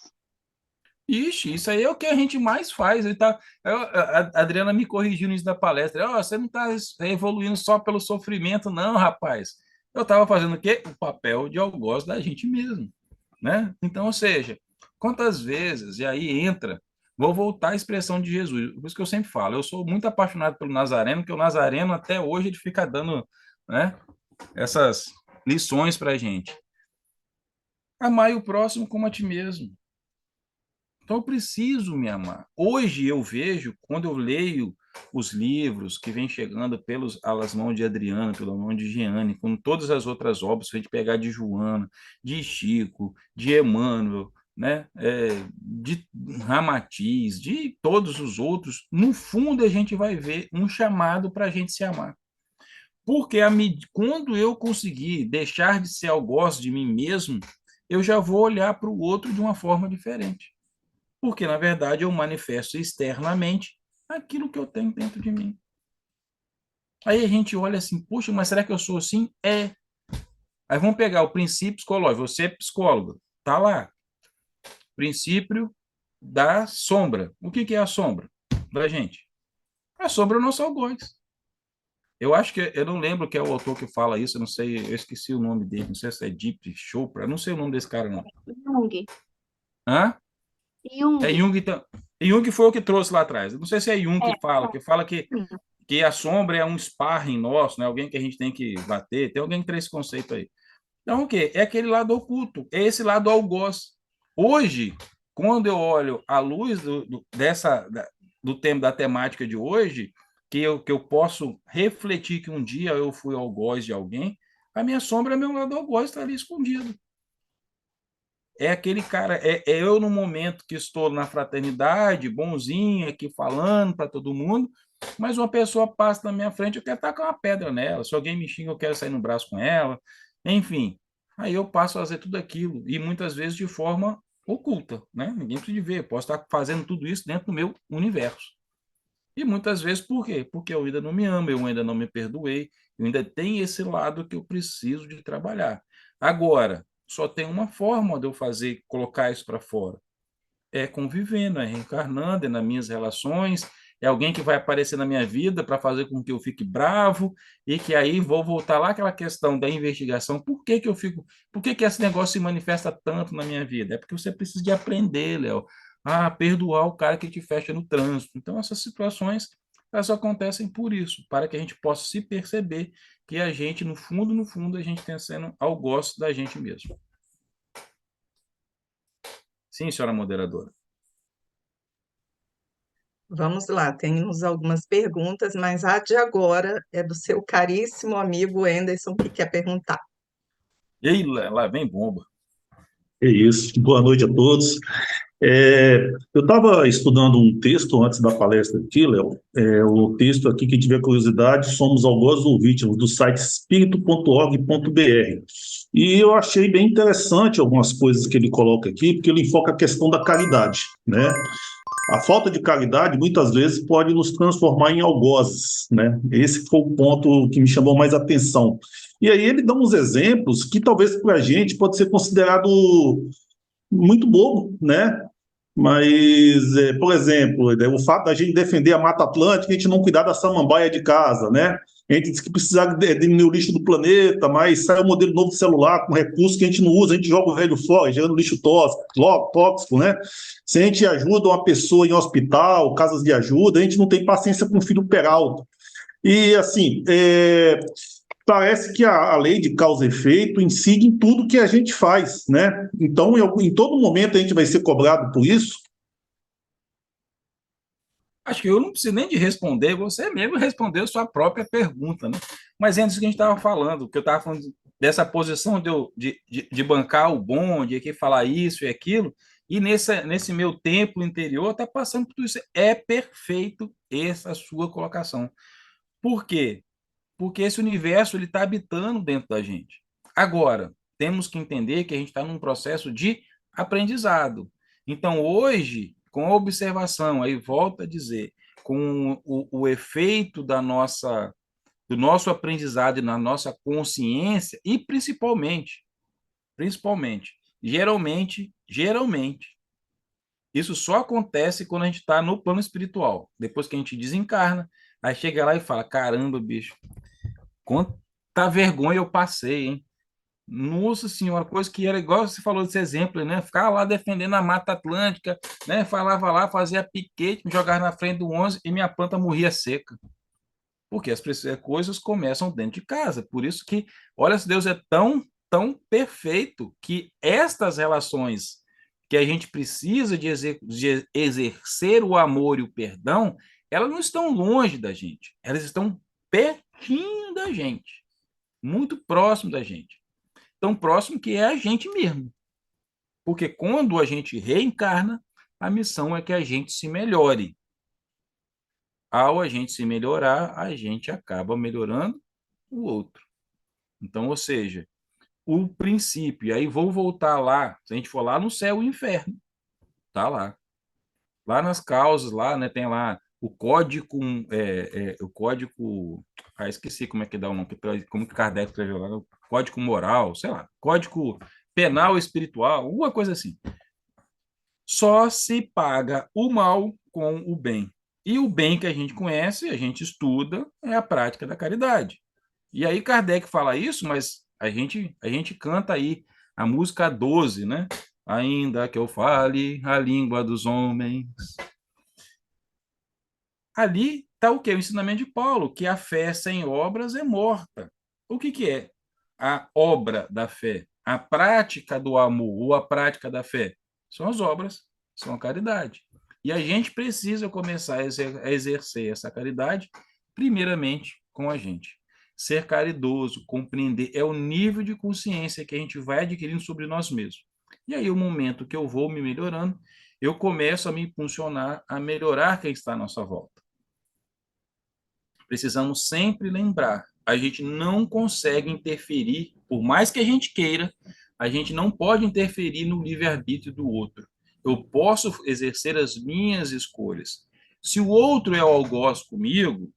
Ixi, isso aí é o que a gente mais faz. A Adriana me corrigiu nisso da palestra. Você não está evoluindo só pelo sofrimento, não, rapaz. Eu estava fazendo o quê? O papel de algoz da gente mesmo, né? Então, ou seja, quantas vezes, e aí entra, vou voltar à expressão de Jesus, por isso que eu sempre falo, eu sou muito apaixonado pelo Nazareno, porque o Nazareno até hoje ele fica dando, né, essas lições para a gente. Amai o próximo como a ti mesmo. Então, eu preciso me amar. Hoje eu vejo, quando eu leio os livros que vêm chegando pelas mãos de Adriana, pela mão de Jeane, com todas as outras obras, se a gente pegar de Joana, de Chico, de Emmanuel, né? De Ramatiz, de todos os outros, no fundo a gente vai ver um chamado para a gente se amar. Porque quando eu conseguir deixar de ser algoz de mim mesmo, eu já vou olhar para o outro de uma forma diferente. Porque, na verdade, eu manifesto externamente aquilo que eu tenho dentro de mim. Aí a gente olha assim, puxa, mas será que eu sou assim? Aí vamos pegar o princípio psicológico. Você é psicólogo, tá lá. Princípio da sombra. O que é a sombra da gente? A sombra é o nosso algoz. Eu acho que, eu não lembro que é o autor que fala isso, eu não sei, eu esqueci o nome dele, não sei se é Deep Chopra, não sei o nome desse cara, não. Jung. Hã? Jung. É Jung, então. Jung foi o que trouxe lá atrás. Eu não sei se é Jung É, que fala sim. que a sombra é um sparring nosso, né? Alguém que a gente tem que bater. Tem alguém que tem esse conceito aí. Então, o quê? É aquele lado oculto, é esse lado algoz. Hoje, quando eu olho à luz do tema da temática de hoje, que eu posso refletir que um dia eu fui algoz de alguém, a minha sombra, meu lado algoz, está ali escondido. É aquele cara, é eu no momento que estou na fraternidade, bonzinho, aqui falando para todo mundo, mas uma pessoa passa na minha frente, eu quero tacar uma pedra nela. Se alguém me xinga, eu quero sair no braço com ela. Enfim, aí eu passo a fazer tudo aquilo, e muitas vezes de forma oculta, né? Ninguém precisa ver, eu posso estar fazendo tudo isso dentro do meu universo. E muitas vezes por quê? Porque eu ainda não me amo, eu ainda não me perdoei, eu ainda tenho esse lado que eu preciso de trabalhar. Agora, só tem uma forma de eu fazer, colocar isso para fora. É convivendo, é reencarnando, é nas minhas relações, é alguém que vai aparecer na minha vida para fazer com que eu fique bravo e que aí vou voltar lá aquela questão da investigação. Por que que eu fico, por que que esse negócio se manifesta tanto na minha vida? É porque você precisa de aprender, Léo, a perdoar o cara que te fecha no trânsito. Então essas situações elas acontecem por isso, para que a gente possa se perceber que a gente, no fundo, a gente está sendo algoz da gente mesmo. Sim, senhora moderadora. Vamos lá, temos algumas perguntas, mas a de agora é do seu caríssimo amigo Anderson, que quer perguntar. E aí, lá vem bomba. É isso. Boa noite a todos. Eu estava estudando um texto antes da palestra aqui, Léo. O texto aqui, quem tiver curiosidade, somos algoz ou vítimas, do site espírito.org.br. E eu achei bem interessante algumas coisas que ele coloca aqui, porque ele enfoca a questão da caridade, né? A falta de caridade, muitas vezes, pode nos transformar em algozes, né? Esse foi o ponto que me chamou mais atenção. E aí ele dá uns exemplos que talvez para a gente pode ser considerado muito bobo, né? Mas, por exemplo, o fato da gente defender a Mata Atlântica, a gente não cuidar da samambaia de casa, né? A gente diz que precisa diminuir o lixo do planeta, mas sai um modelo novo de celular com recursos que a gente não usa, a gente joga o velho fora, gerando lixo tóxico, né? Se a gente ajuda uma pessoa em hospital, casas de ajuda, a gente não tem paciência com o filho Peralta. E, assim, parece que a lei de causa e efeito incide em tudo que a gente faz, né? Então, em todo momento a gente vai ser cobrado por isso. Acho que eu não preciso nem de responder, você mesmo respondeu sua própria pergunta, né? Mas antes que a gente estava falando, que eu estava falando dessa posição de bancar o bonde, de falar isso e aquilo, e nesse meu templo interior está passando por tudo isso. É perfeito essa sua colocação. Por quê? Porque esse universo ele está habitando dentro da gente. Agora, temos que entender que a gente está num processo de aprendizado. Então, hoje, com a observação, aí volta a dizer, com o efeito do nosso aprendizado e na nossa consciência, e principalmente, geralmente, isso só acontece quando a gente está no plano espiritual. Depois que a gente desencarna, aí chega lá e fala: caramba, bicho, quanta vergonha eu passei, hein? Nossa senhora, coisa que era igual você falou desse exemplo, né? Ficava lá defendendo a Mata Atlântica, né? Falava lá, fazia piquete, me jogava na frente do 11 e minha planta morria seca. Porque as coisas começam dentro de casa. Por isso que, olha, se Deus é tão perfeito que estas relações que a gente precisa de exercer o amor e o perdão, elas não estão longe da gente, elas estão pertinho da gente, muito próximo da gente. Tão próximo que é a gente mesmo. Porque quando a gente reencarna, a missão é que a gente se melhore. Ao a gente se melhorar, a gente acaba melhorando o outro. Então, ou seja, o princípio, e aí vou voltar lá, se a gente for lá no céu e inferno, tá lá. Lá nas causas, lá, né, tem lá o código, esqueci como é que dá o nome, como que Kardec escreveu lá, o código moral, sei lá, código penal espiritual, alguma coisa assim. Só se paga o mal com o bem. E o bem que a gente conhece, a gente estuda, é a prática da caridade. E aí Kardec fala isso, mas a gente canta aí a música 12, né? Ainda que eu fale a língua dos homens. Ali está o quê? O ensinamento de Paulo, que a fé sem obras é morta. O que é a obra da fé? A prática do amor ou a prática da fé? São as obras, são a caridade. E a gente precisa começar a exercer essa caridade, primeiramente com a gente. Ser caridoso, compreender, é o nível de consciência que a gente vai adquirindo sobre nós mesmos. E aí, o momento que eu vou me melhorando, eu começo a me impulsionar a melhorar quem está à nossa volta. Precisamos sempre lembrar, a gente não consegue interferir, por mais que a gente queira, a gente não pode interferir no livre-arbítrio do outro. Eu posso exercer as minhas escolhas. Se o outro é algoz comigo,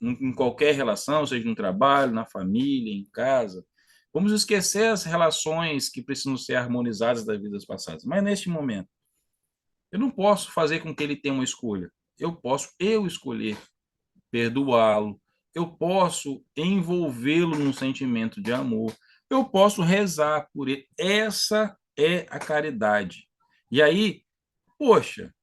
em qualquer relação, seja no trabalho, na família, em casa, vamos esquecer as relações que precisam ser harmonizadas das vidas passadas. Mas neste momento, eu não posso fazer com que ele tenha uma escolha. Eu posso escolher perdoá-lo, eu posso envolvê-lo num sentimento de amor, eu posso rezar por ele. Essa é a caridade. E aí, poxa,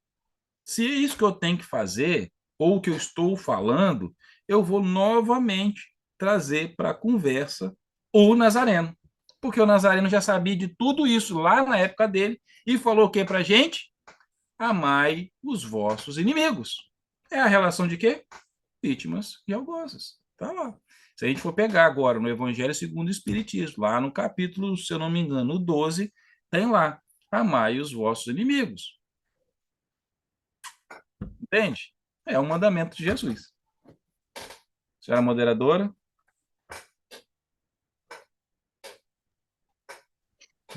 se é isso que eu tenho que fazer, ou o que eu estou falando, eu vou novamente trazer para a conversa o Nazareno. Porque o Nazareno já sabia de tudo isso lá na época dele e falou o que para a gente? Amai os vossos inimigos. É a relação de quê? Vítimas e algozes. Tá lá. Se a gente for pegar agora no Evangelho segundo o Espiritismo, lá no capítulo, se eu não me engano, o 12, tem lá, amai os vossos inimigos. Entende? É o mandamento de Jesus. Senhora moderadora?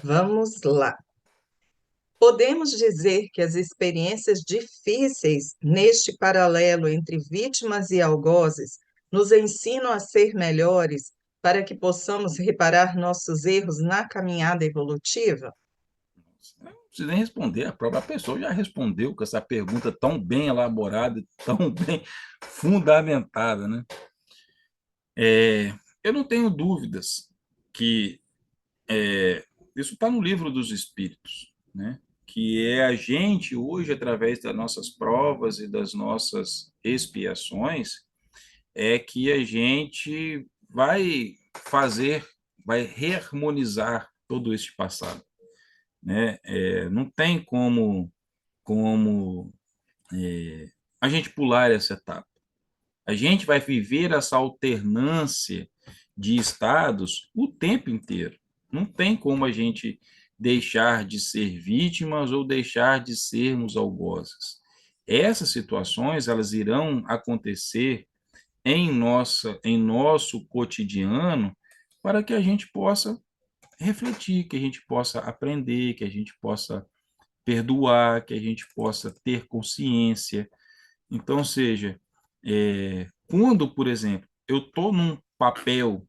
Vamos lá. Podemos dizer que as experiências difíceis neste paralelo entre vítimas e algozes nos ensinam a ser melhores para que possamos reparar nossos erros na caminhada evolutiva? Não precisa nem responder, a própria pessoa já respondeu com essa pergunta tão bem elaborada, tão bem fundamentada, né? Eu não tenho dúvidas que isso está no livro dos Espíritos, né? Que é a gente hoje, através das nossas provas e das nossas expiações, é que a gente vai reharmonizar todo este passado, né? Não tem como a gente pular essa etapa. A gente vai viver essa alternância de estados o tempo inteiro. Não tem como a gente deixar de ser vítimas ou deixar de sermos algozes. Essas situações, elas irão acontecer em nosso cotidiano para que a gente possa refletir, que a gente possa aprender, que a gente possa perdoar, que a gente possa ter consciência. Então, seja, quando, por exemplo, eu estou num papel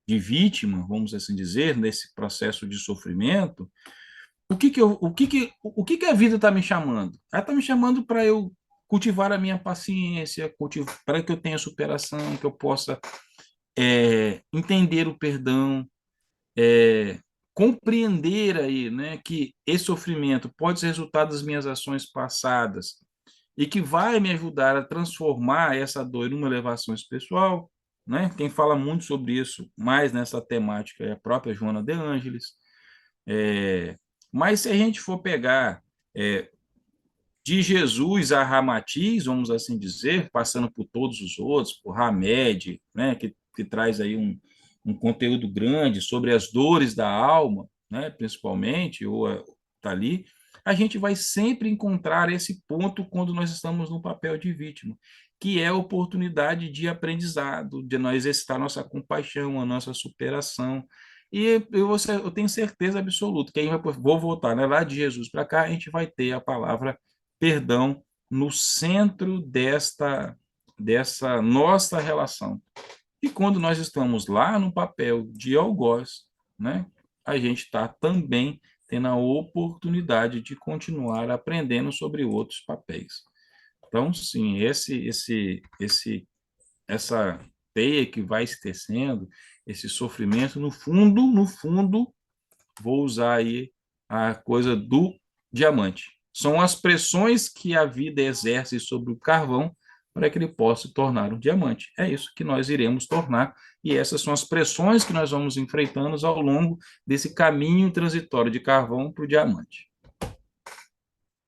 de vítima, vamos assim dizer, nesse processo de sofrimento, o que a vida está me chamando? Ela está me chamando para eu cultivar a minha paciência, para que eu tenha superação, que eu possa entender o perdão, compreender aí, né, que esse sofrimento pode ser resultado das minhas ações passadas e que vai me ajudar a transformar essa dor em uma elevação espiritual, né? Quem fala muito sobre isso, mais nessa temática, é a própria Joana de Ângeles. Mas se a gente for pegar de Jesus a Ramatiz, vamos assim dizer, passando por todos os outros, por Hamed, né, que traz aí um conteúdo grande sobre as dores da alma, né, principalmente, ou está ali, a gente vai sempre encontrar esse ponto quando nós estamos no papel de vítima, que é a oportunidade de aprendizado, de nós exercitar nossa compaixão, a nossa superação. E eu tenho certeza absoluta que aí vou voltar, né, lá de Jesus para cá, a gente vai ter a palavra perdão no centro dessa nossa relação. E quando nós estamos lá no papel de algoz, né, a gente está também tendo a oportunidade de continuar aprendendo sobre outros papéis. Então, sim, essa teia que vai se tecendo, esse sofrimento, no fundo, vou usar aí a coisa do diamante. São as pressões que a vida exerce sobre o carvão para que ele possa se tornar um diamante. É isso que nós iremos tornar, e essas são as pressões que nós vamos enfrentando ao longo desse caminho transitório de carvão para o diamante.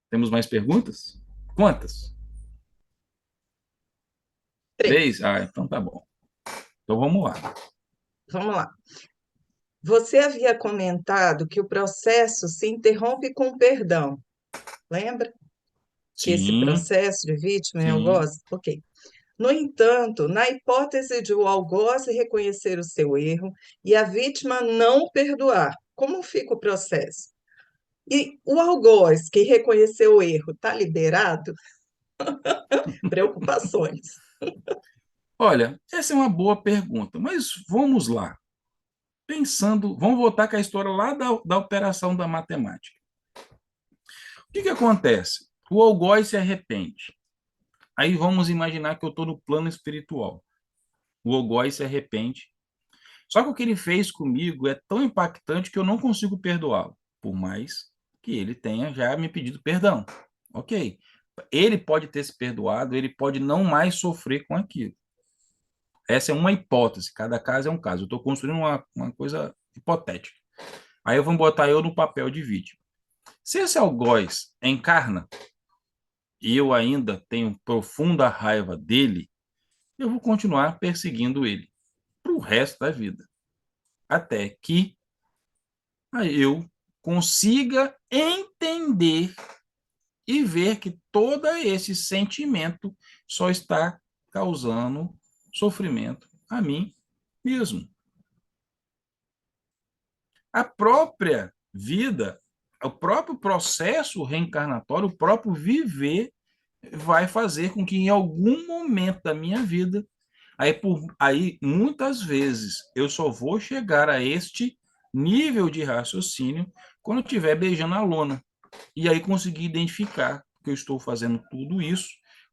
Temos mais perguntas? Quantas? 3? Ah, então tá bom. Então vamos lá. Vamos lá. Você havia comentado que o processo se interrompe com o perdão. Lembra? Que esse Sim, processo de vítima e sim. algoz? Ok. No entanto, na hipótese de o algoz reconhecer o seu erro e a vítima não perdoar, como fica o processo? E o algoz que reconheceu o erro está liberado? Preocupações. Olha, essa é uma boa pergunta, mas vamos lá. Pensando, vamos voltar com a história lá da operação da matemática. O que acontece? O algoz se arrepende. Aí vamos imaginar que eu estou no plano espiritual. O algoz se arrepende. Só que o que ele fez comigo é tão impactante que eu não consigo perdoá-lo, por mais que ele tenha já me pedido perdão. Ok. Ele pode ter se perdoado, ele pode não mais sofrer com aquilo. Essa é uma hipótese, cada caso é um caso. Eu estou construindo uma coisa hipotética. Aí eu vou botar eu no papel de vítima. Se esse algoz encarna e eu ainda tenho profunda raiva dele, eu vou continuar perseguindo ele para o resto da vida. Até que eu consiga entender e ver que todo esse sentimento só está causando sofrimento a mim mesmo. A própria vida, o próprio processo reencarnatório, o próprio viver, vai fazer com que em algum momento da minha vida, aí muitas vezes eu só vou chegar a este nível de raciocínio quando eu estiver beijando a lona. E aí conseguir identificar que eu estou fazendo tudo isso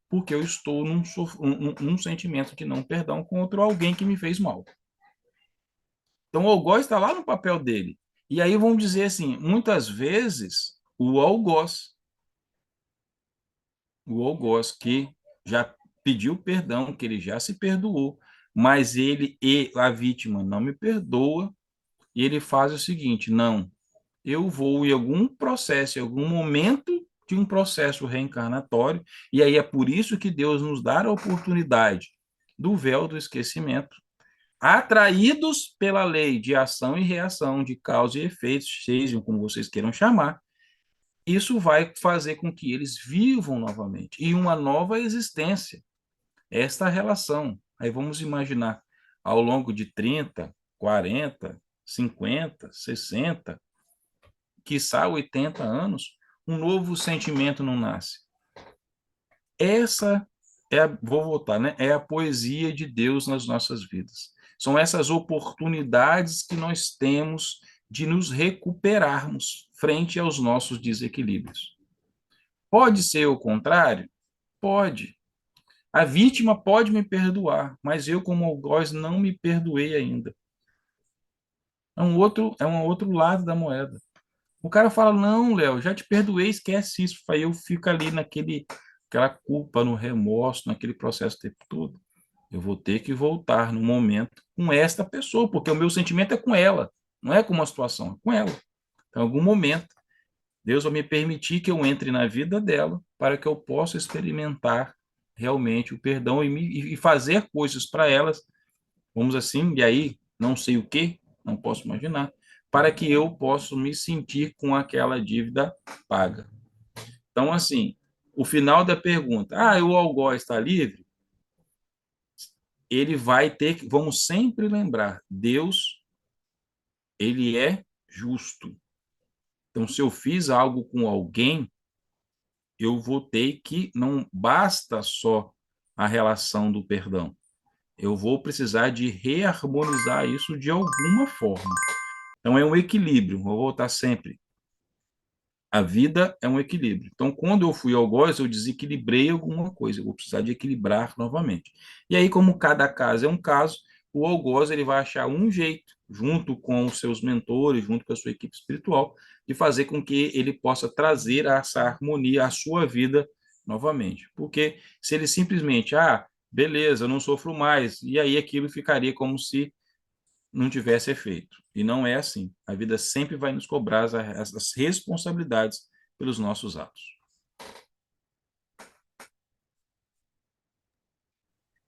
porque eu estou num sentimento de não perdão contra alguém que me fez mal. Então, o algoz está lá no papel dele. E aí vamos dizer assim, muitas vezes o algoz que já pediu perdão, que ele já se perdoou, mas ele e a vítima não me perdoa, e ele faz o seguinte: não, eu vou em algum processo, em algum momento de um processo reencarnatório, e aí é por isso que Deus nos dá a oportunidade do véu do esquecimento, atraídos pela lei de ação e reação, de causa e efeito, sejam como vocês queiram chamar, isso vai fazer com que eles vivam novamente, e uma nova existência. Esta relação, aí vamos imaginar, ao longo de 30, 40, 50, 60, quiçá 80 anos, um novo sentimento não nasce. Essa vou voltar, né? É a poesia de Deus nas nossas vidas. São essas oportunidades que nós temos de nos recuperarmos frente aos nossos desequilíbrios. Pode ser o contrário? Pode. A vítima pode me perdoar, mas eu, como algoz, não me perdoei ainda. É um outro lado da moeda. O cara fala, não, Léo, já te perdoei, esquece isso. Aí eu fico ali aquela culpa, no remorso, naquele processo o tempo todo. Eu vou ter que voltar no momento com esta pessoa, porque o meu sentimento é com ela, não é com uma situação, é com ela. Então, em algum momento, Deus vai me permitir que eu entre na vida dela para que eu possa experimentar realmente o perdão e fazer coisas para elas, vamos assim, e aí não sei o que, não posso imaginar, para que eu possa me sentir com aquela dívida paga. Então, assim, o final da pergunta, o algoz está livre? Ele vai ter que, vamos sempre lembrar, Deus, ele é justo. Então, se eu fiz algo com alguém, eu vou ter que, não basta só a relação do perdão, eu vou precisar de reharmonizar isso de alguma forma. Então, é um equilíbrio, vou voltar sempre. A vida é um equilíbrio. Então, quando eu fui algoz, eu desequilibrei alguma coisa, eu vou precisar de equilibrar novamente. E aí, como cada caso é um caso, o algoz ele vai achar um jeito, junto com os seus mentores, junto com a sua equipe espiritual, de fazer com que ele possa trazer essa harmonia à sua vida novamente. Porque se ele simplesmente, beleza, eu não sofro mais, e aí aquilo ficaria como se não tivesse efeito. E não é assim. A vida sempre vai nos cobrar as responsabilidades pelos nossos atos.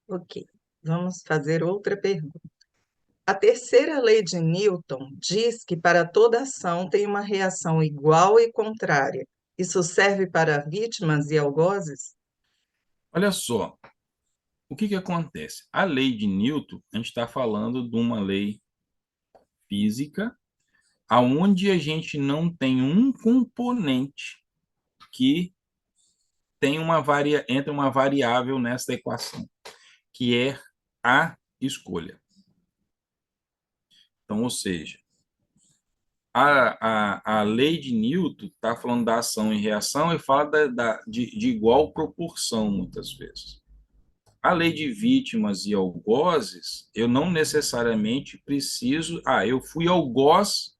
Ok, vamos fazer outra pergunta. A terceira lei de Newton diz que para toda ação tem uma reação igual e contrária. Isso serve para vítimas e algozes? Olha só, o que acontece? A lei de Newton, a gente está falando de uma lei física, aonde a gente não tem um componente que entra uma variável nessa equação, que é a escolha. Então, ou seja, a lei de Newton está falando da ação e reação e fala de igual proporção, muitas vezes. A lei de vítimas e algozes, eu não necessariamente preciso. Eu fui algoz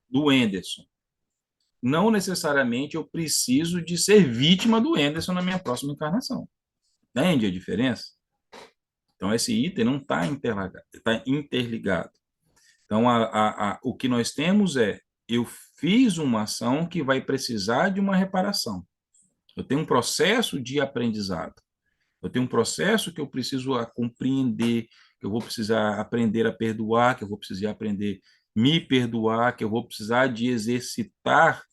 do Anderson. Não necessariamente eu preciso de ser vítima do Anderson na minha próxima encarnação. Entende a diferença? Então, esse item não está interligado. Então, o que nós temos eu fiz uma ação que vai precisar de uma reparação. Eu tenho um processo de aprendizado. Eu tenho um processo que eu preciso compreender, que eu vou precisar aprender a perdoar, que eu vou precisar aprender a me perdoar, que eu vou precisar de exercitar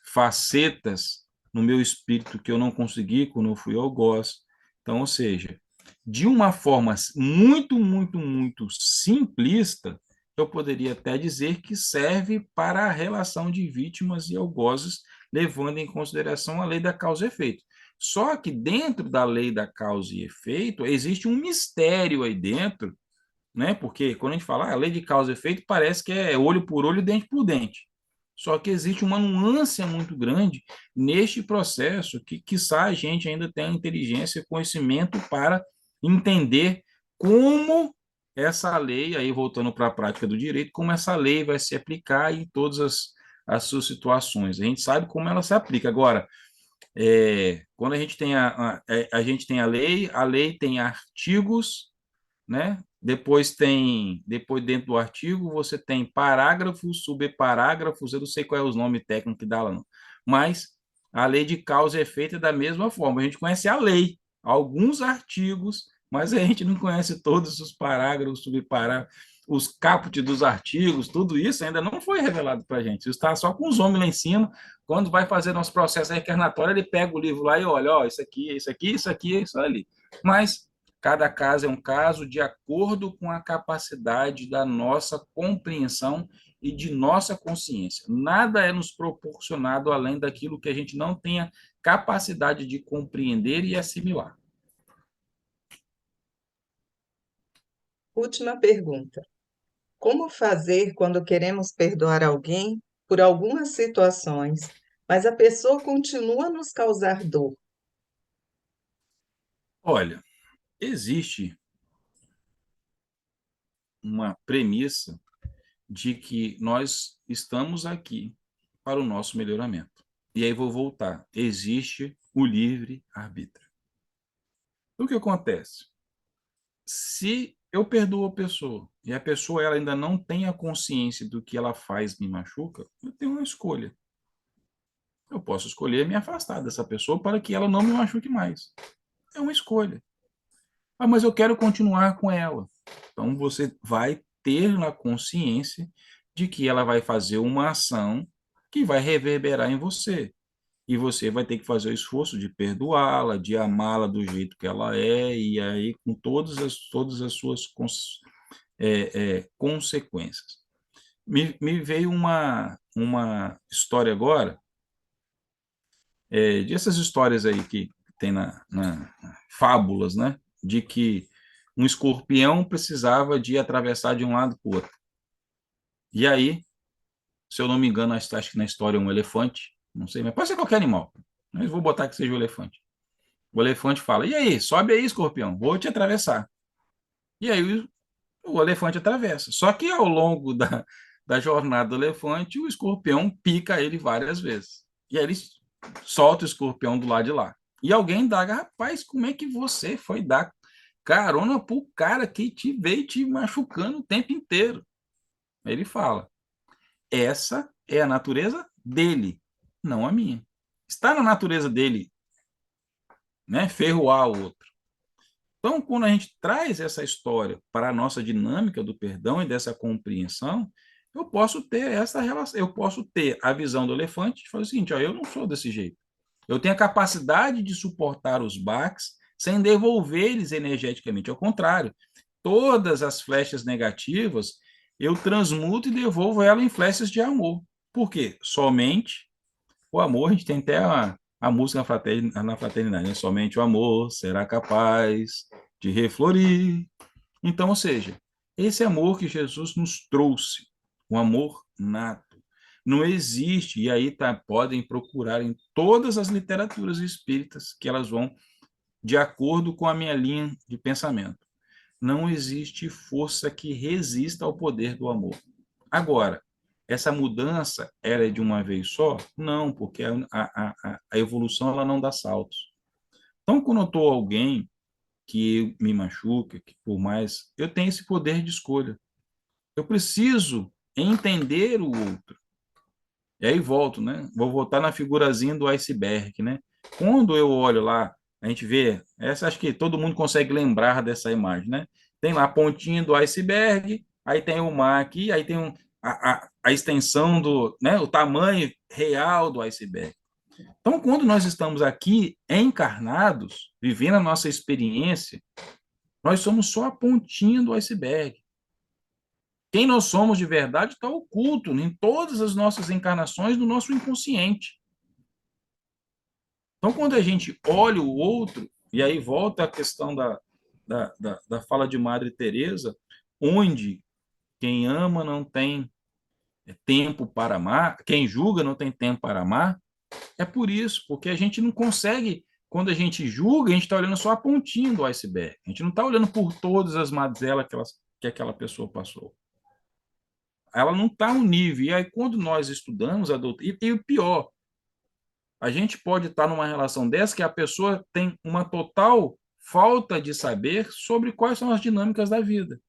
facetas no meu espírito que eu não consegui quando eu fui algoz. Então, ou seja, de uma forma muito, muito, muito simplista, eu poderia até dizer que serve para a relação de vítimas e algozes, levando em consideração a lei da causa e efeito. Só que dentro da lei da causa e efeito, existe um mistério aí dentro, né? Porque quando a gente fala a lei de causa e efeito, parece que é olho por olho, dente por dente. Só que existe uma nuance muito grande neste processo que, quiçá, a gente ainda tem a inteligência e conhecimento para entender como essa lei, aí voltando para a prática do direito, como essa lei vai se aplicar em todas as suas situações. A gente sabe como ela se aplica. Agora, quando a gente tem a gente tem a lei tem artigos, né? Depois dentro do artigo você tem parágrafos, subparágrafos, eu não sei qual é os nomes técnicos que dá lá, não. Mas a lei de causa e efeito é da mesma forma. A gente conhece a lei, alguns artigos, mas a gente não conhece todos os parágrafos, subparágrafos, os caput dos artigos, tudo isso ainda não foi revelado para a gente. Isso está só com os homens lá em cima. Quando vai fazer nosso processo reencarnatório, ele pega o livro lá e olha, isso aqui, isso aqui, isso aqui, isso ali. Mas cada caso é um caso de acordo com a capacidade da nossa compreensão e de nossa consciência. Nada é nos proporcionado além daquilo que a gente não tenha capacidade de compreender e assimilar. Última pergunta. Como fazer quando queremos perdoar alguém por algumas situações, mas a pessoa continua a nos causar dor? Olha, existe uma premissa de que nós estamos aqui para o nosso melhoramento. E aí vou voltar. Existe o livre-arbítrio. O que acontece? Se eu perdoo a pessoa e a pessoa ela ainda não tem a consciência do que ela faz me machuca, eu tenho uma escolha. Eu posso escolher me afastar dessa pessoa para que ela não me machuque mais. É uma escolha. Mas eu quero continuar com ela. Então você vai ter na consciência de que ela vai fazer uma ação que vai reverberar em você. E você vai ter que fazer o esforço de perdoá-la, de amá-la do jeito que ela é, e aí com todas as suas consequências. Me veio uma história agora, dessas histórias aí que tem na fábulas, né? De que um escorpião precisava de atravessar de um lado para o outro. E aí, se eu não me engano, acho que na história é um elefante, não sei, mas pode ser qualquer animal, mas vou botar que seja o elefante. O elefante fala, e aí, sobe aí, escorpião, vou te atravessar. E aí o elefante atravessa. Só que ao longo da jornada do elefante, o escorpião pica ele várias vezes. E aí ele solta o escorpião do lado de lá. E alguém indaga, rapaz, como é que você foi dar carona pro cara que te veio te machucando o tempo inteiro? Aí ele fala, essa é a natureza dele, não a minha. Está na natureza dele, né, ferroar o outro. Então, quando a gente traz essa história para a nossa dinâmica do perdão e dessa compreensão, eu posso ter essa relação, eu posso ter a visão do elefante e falar o seguinte, ó, eu não sou desse jeito. Eu tenho a capacidade de suportar os baques sem devolver eles energeticamente. Ao contrário, todas as flechas negativas eu transmuto e devolvo ela em flechas de amor. Por quê? Somente o amor, a gente tem até a música na fraternidade, né? Somente o amor será capaz de reflorir. Então, ou seja, esse amor que Jesus nos trouxe, o amor nato, não existe, e aí podem procurar em todas as literaturas espíritas, que elas vão de acordo com a minha linha de pensamento. Não existe força que resista ao poder do amor. Agora, essa mudança era de uma vez só? Não, porque a evolução ela não dá saltos. Então, quando eu estou alguém que me machuca, que por mais, eu tenho esse poder de escolha. Eu preciso entender o outro. E aí volto, né? Vou voltar na figurazinha do iceberg, né? Quando eu olho lá, a gente vê, essa acho que todo mundo consegue lembrar dessa imagem, né? Tem lá a pontinha do iceberg, aí tem o mar aqui, aí tem a extensão do, né? O tamanho real do iceberg. Então, quando nós estamos aqui encarnados, vivendo a nossa experiência, nós somos só a pontinha do iceberg. Quem nós somos de verdade está oculto em todas as nossas encarnações do nosso inconsciente. Então, quando a gente olha o outro, e aí volta a questão da fala de Madre Teresa, onde quem ama não tem tempo para amar, quem julga não tem tempo para amar, é por isso, porque a gente não consegue, quando a gente julga, a gente está olhando só a pontinha do iceberg, a gente não está olhando por todas as mazelas que aquela pessoa passou. Ela não está no nível. E aí, quando nós estudamos a doutrina, e o pior, a gente pode estar numa relação dessa que a pessoa tem uma total falta de saber sobre quais são as dinâmicas da vida.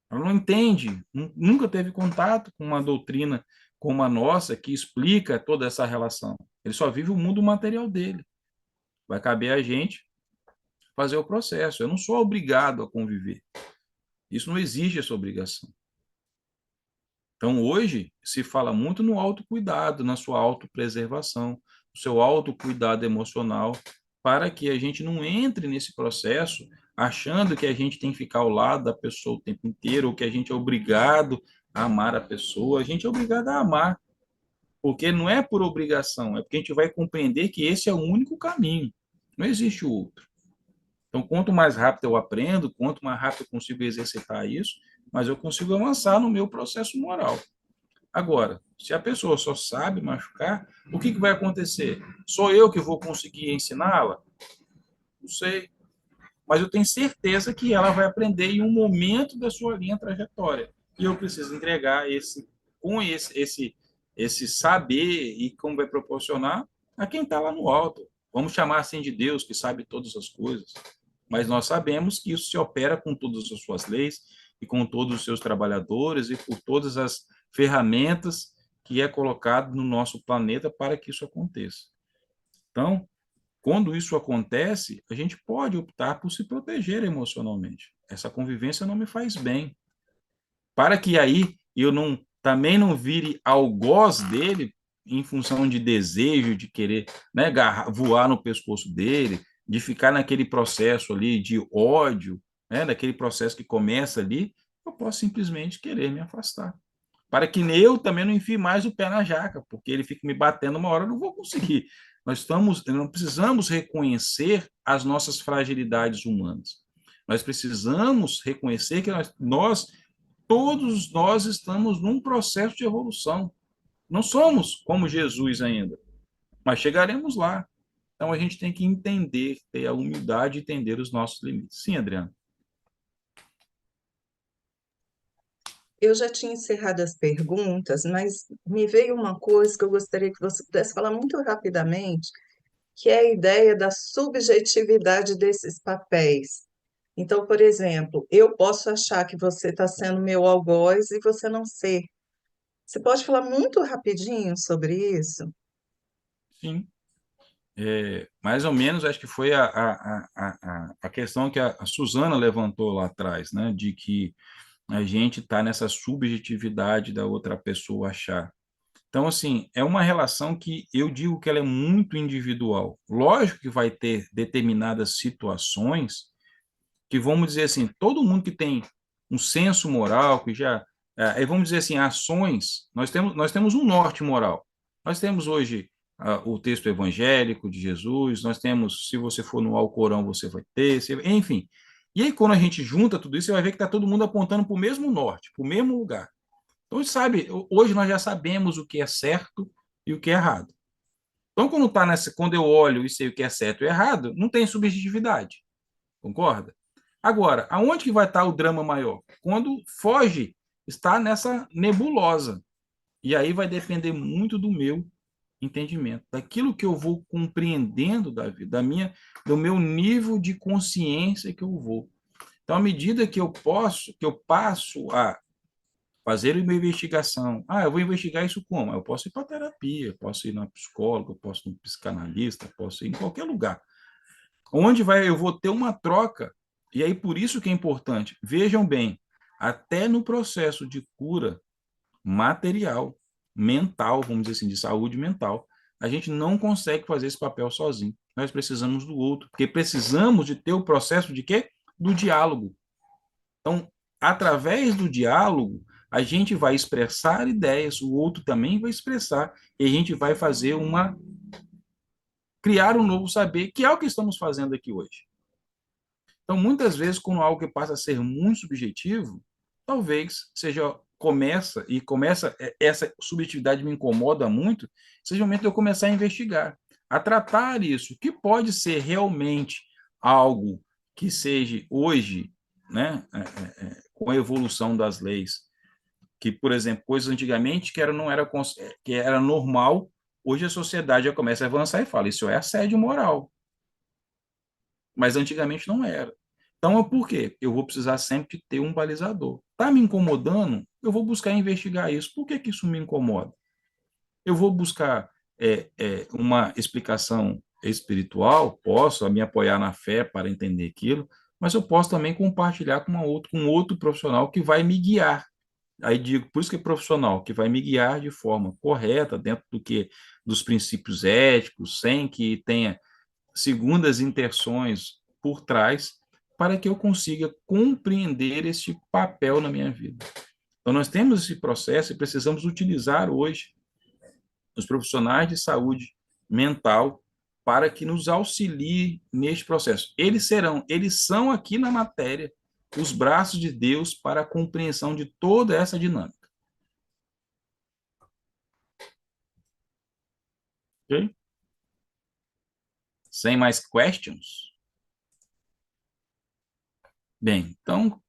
Ela não entende, nunca teve contato com uma doutrina como a nossa que explica toda essa relação. Ele só vive o mundo material dele. Vai caber a gente fazer o processo. Eu não sou obrigado a conviver. Isso não exige essa obrigação. Então, hoje, se fala muito no autocuidado, na sua autopreservação, no seu autocuidado emocional, para que a gente não entre nesse processo achando que a gente tem que ficar ao lado da pessoa o tempo inteiro, ou que a gente é obrigado a amar a pessoa. A gente é obrigado a amar, porque não é por obrigação, é porque a gente vai compreender que esse é o único caminho, não existe o outro. Então, quanto mais rápido eu aprendo, quanto mais rápido eu consigo exercitar isso, mas eu consigo avançar no meu processo moral. Agora, se a pessoa só sabe machucar, o que vai acontecer? Sou eu que vou conseguir ensiná-la? Não sei. Mas eu tenho certeza que ela vai aprender em um momento da sua linha trajetória. E eu preciso entregar esse saber e como vai proporcionar a quem está lá no alto. Vamos chamar assim de Deus, que sabe todas as coisas. Mas nós sabemos que isso se opera com todas as suas leis e com todos os seus trabalhadores e por todas as ferramentas que é colocado no nosso planeta para que isso aconteça. Então, quando isso acontece, a gente pode optar por se proteger emocionalmente. Essa convivência não me faz bem. Para que aí eu também não vire algoz dele em função de desejo, de querer, né, voar no pescoço dele, de ficar naquele processo ali de ódio, né, daquele processo que começa ali, eu posso simplesmente querer me afastar. Para que eu também não enfie mais o pé na jaca, porque ele fica me batendo uma hora, eu não vou conseguir. Nós não precisamos reconhecer as nossas fragilidades humanas. Nós precisamos reconhecer que nós todos nós estamos num processo de evolução. Não somos como Jesus ainda, mas chegaremos lá. Então a gente tem que entender, ter a humildade de entender os nossos limites. Sim, Adriano. Eu já tinha encerrado as perguntas, mas me veio uma coisa que eu gostaria que você pudesse falar muito rapidamente, que é a ideia da subjetividade desses papéis. Então, por exemplo, eu posso achar que você está sendo meu algoz e você não ser. Você pode falar muito rapidinho sobre isso? Sim. Mais ou menos, acho que foi a questão que a Suzana levantou lá atrás, né? De que a gente está nessa subjetividade da outra pessoa achar. Então, assim, é uma relação que eu digo que ela é muito individual. Lógico que vai ter determinadas situações que, vamos dizer assim, todo mundo que tem um senso moral, que já, vamos dizer assim, ações, nós temos um norte moral. Nós temos hoje o texto evangélico de Jesus, nós temos, se você for no Alcorão, você vai ter, enfim. E aí, quando a gente junta tudo isso, você vai ver que está todo mundo apontando para o mesmo norte, para o mesmo lugar. Então, sabe, hoje nós já sabemos o que é certo e o que é errado. Então, quando eu olho e sei o que é certo e errado, não tem subjetividade. Concorda? Agora, aonde que vai estar o drama maior? Quando foge, está nessa nebulosa. E aí vai depender muito do meu entendimento, daquilo que eu vou compreendendo da vida, do meu nível de consciência que eu vou. Então, à medida que eu passo a fazer uma investigação. Eu vou investigar isso como? Eu posso ir para terapia, posso ir na psicóloga, posso ir no psicanalista, posso ir em qualquer lugar. Eu vou ter uma troca. E aí, por isso que é importante. Vejam bem, até no processo de cura material, mental, vamos dizer assim, de saúde mental, a gente não consegue fazer esse papel sozinho. Nós precisamos do outro, porque precisamos de ter o processo de quê? Do diálogo. Então, através do diálogo, a gente vai expressar ideias, o outro também vai expressar, e a gente vai criar um novo saber, que é o que estamos fazendo aqui hoje. Então, muitas vezes, quando algo que passa a ser muito subjetivo, talvez essa subjetividade me incomoda muito, seja o momento de eu começar a investigar, a tratar isso, que pode ser realmente algo que seja hoje, né, com a evolução das leis, que, por exemplo, coisas antigamente que era normal, hoje a sociedade já começa a avançar e fala, isso é assédio moral, mas antigamente não era. Então, por quê? Eu vou precisar sempre ter um balizador. Está me incomodando? Eu vou buscar investigar isso. Por que isso me incomoda? Eu vou buscar uma explicação espiritual, posso me apoiar na fé para entender aquilo, mas eu posso também compartilhar com outro profissional que vai me guiar. Aí digo, por isso que é profissional, que vai me guiar de forma correta, dentro dos princípios éticos, sem que tenha segundas intenções por trás, para que eu consiga compreender este papel na minha vida. Então, nós temos esse processo e precisamos utilizar hoje os profissionais de saúde mental para que nos auxiliem neste processo. Eles são aqui na matéria os braços de Deus para a compreensão de toda essa dinâmica. Ok? Sem mais questions? Bem, então,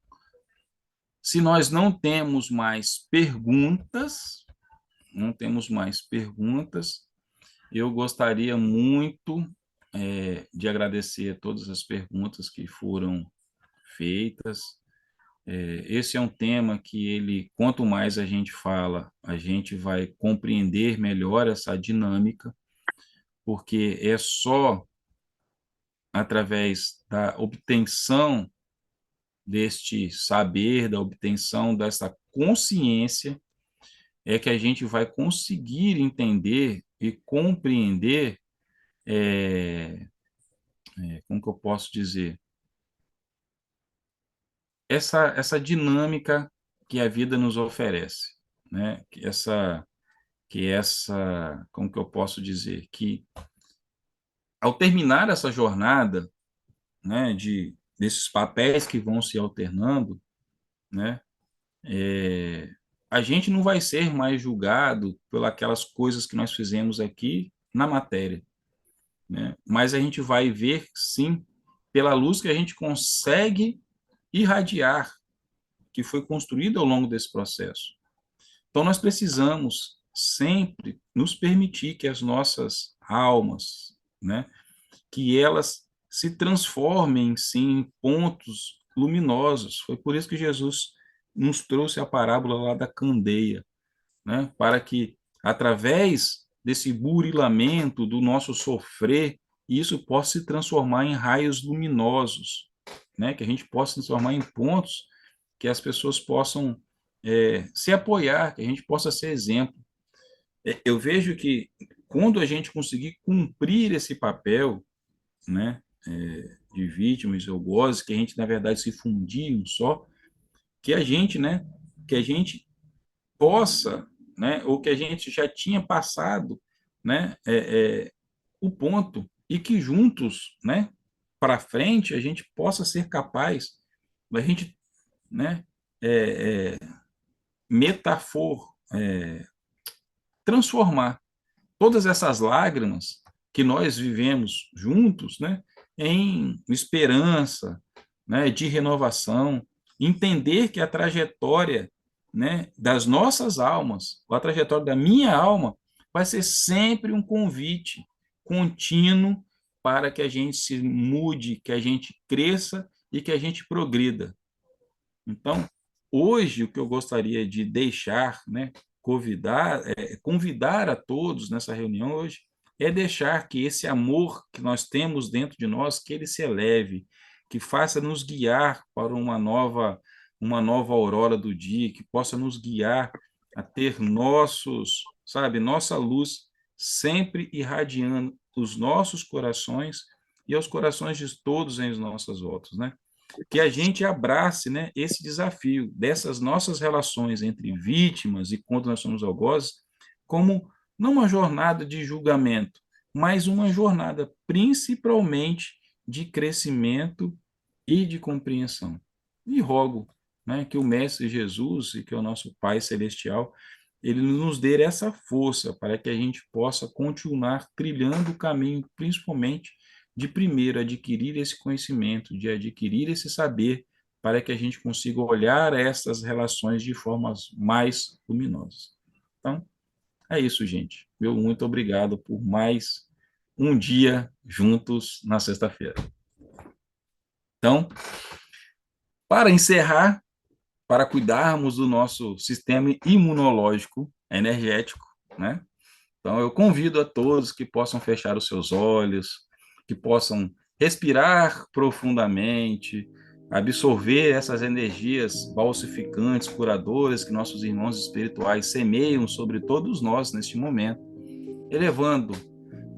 se nós não temos mais perguntas, eu gostaria muito de agradecer a todas as perguntas que foram feitas. Esse é um tema que quanto mais a gente fala, a gente vai compreender melhor essa dinâmica, porque é só através da obtenção deste saber, da obtenção dessa consciência, é que a gente vai conseguir entender e compreender, como que eu posso dizer, essa dinâmica que a vida nos oferece, né? Como que eu posso dizer, que ao terminar essa jornada, né, desses papéis que vão se alternando, né, a gente não vai ser mais julgado pelas coisas que nós fizemos aqui na matéria, né? Mas a gente vai ver, sim, pela luz que a gente consegue irradiar, que foi construída ao longo desse processo. Então, nós precisamos sempre nos permitir que as nossas almas, né, que elas se transformem, sim, em pontos luminosos. Foi por isso que Jesus nos trouxe a parábola lá da candeia, né, para que, através desse burilamento do nosso sofrer, isso possa se transformar em raios luminosos, né, que a gente possa se transformar em pontos que as pessoas possam se apoiar, que a gente possa ser exemplo. Eu vejo que quando a gente conseguir cumprir esse papel, né, de vítimas e algozes, que a gente, na verdade, se fundir em um só, que a gente, né, que a gente possa, né, ou que a gente já tinha passado, né, o ponto, e que juntos, né, para frente, a gente possa ser capaz, a gente, né, metafor, transformar todas essas lágrimas que nós vivemos juntos, né, em esperança, né, de renovação, entender que a trajetória, né, das nossas almas, a trajetória da minha alma, vai ser sempre um convite contínuo para que a gente se mude, que a gente cresça e que a gente progrida. Então, hoje, o que eu gostaria de deixar, né, convidar a todos nessa reunião hoje, é deixar que esse amor que nós temos dentro de nós, que ele se eleve, que faça nos guiar para uma nova aurora do dia, que possa nos guiar a ter nossa luz sempre irradiando os nossos corações e aos corações de todos em nossas voltas, né? Que a gente abrace, né, esse desafio dessas nossas relações entre vítimas e quando nós somos algozes, como não uma jornada de julgamento, mas uma jornada principalmente de crescimento e de compreensão. E rogo, né, que o Mestre Jesus e que o nosso Pai Celestial, ele nos dê essa força para que a gente possa continuar trilhando o caminho, principalmente de primeiro adquirir esse conhecimento, de adquirir esse saber, para que a gente consiga olhar essas relações de formas mais luminosas. Então, é isso, gente. Meu muito obrigado por mais um dia juntos na sexta-feira. Então, para encerrar, para cuidarmos do nosso sistema imunológico energético, né? Então, eu convido a todos que possam fechar os seus olhos, que possam respirar profundamente, absorver essas energias balsificantes, curadoras que nossos irmãos espirituais semeiam sobre todos nós neste momento, elevando,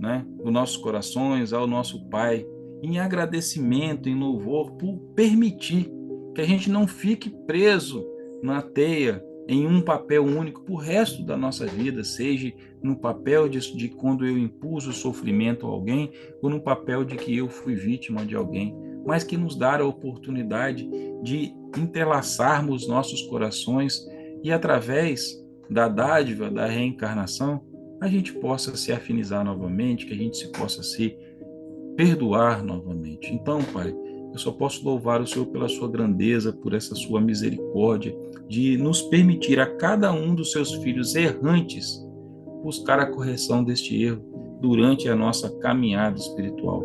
né, os nossos corações ao nosso Pai, em agradecimento, em louvor, por permitir que a gente não fique preso na teia, em um papel único para o resto da nossa vida, seja no papel de quando eu impus o sofrimento a alguém, ou no papel de que eu fui vítima de alguém, mas que nos dá a oportunidade de entrelaçarmos nossos corações e, através da dádiva da reencarnação, a gente possa se afinizar novamente, que a gente se possa se perdoar novamente. Então, Pai, eu só posso louvar o Senhor pela sua grandeza, por essa sua misericórdia, de nos permitir a cada um dos seus filhos errantes buscar a correção deste erro durante a nossa caminhada espiritual.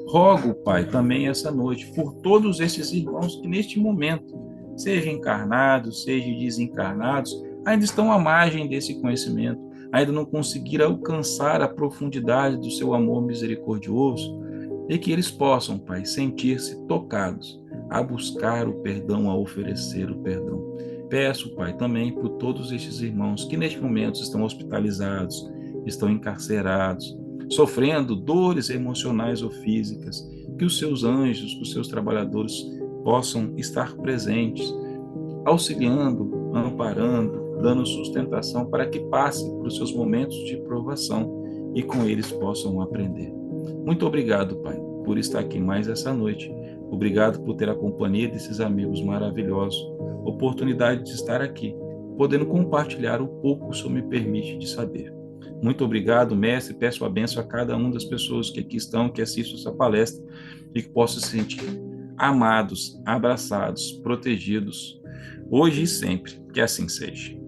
Rogo, Pai, também essa noite, por todos esses irmãos que neste momento, sejam encarnados, sejam desencarnados, ainda estão à margem desse conhecimento, ainda não conseguiram alcançar a profundidade do seu amor misericordioso, e que eles possam, Pai, sentir-se tocados a buscar o perdão, a oferecer o perdão. Peço, Pai, também por todos estes irmãos que neste momento estão hospitalizados, estão encarcerados, sofrendo dores emocionais ou físicas, que os seus anjos, os seus trabalhadores possam estar presentes, auxiliando, amparando, dando sustentação para que passem por seus momentos de provação e com eles possam aprender. Muito obrigado, Pai, por estar aqui mais essa noite, Obrigado por ter a companhia desses amigos maravilhosos, oportunidade de estar aqui, podendo compartilhar o pouco que o Senhor me permite de saber. Muito obrigado, mestre, peço a bênção a cada uma das pessoas que aqui estão, que assistem essa palestra, e que possam se sentir amados, abraçados, protegidos, hoje e sempre, que assim seja.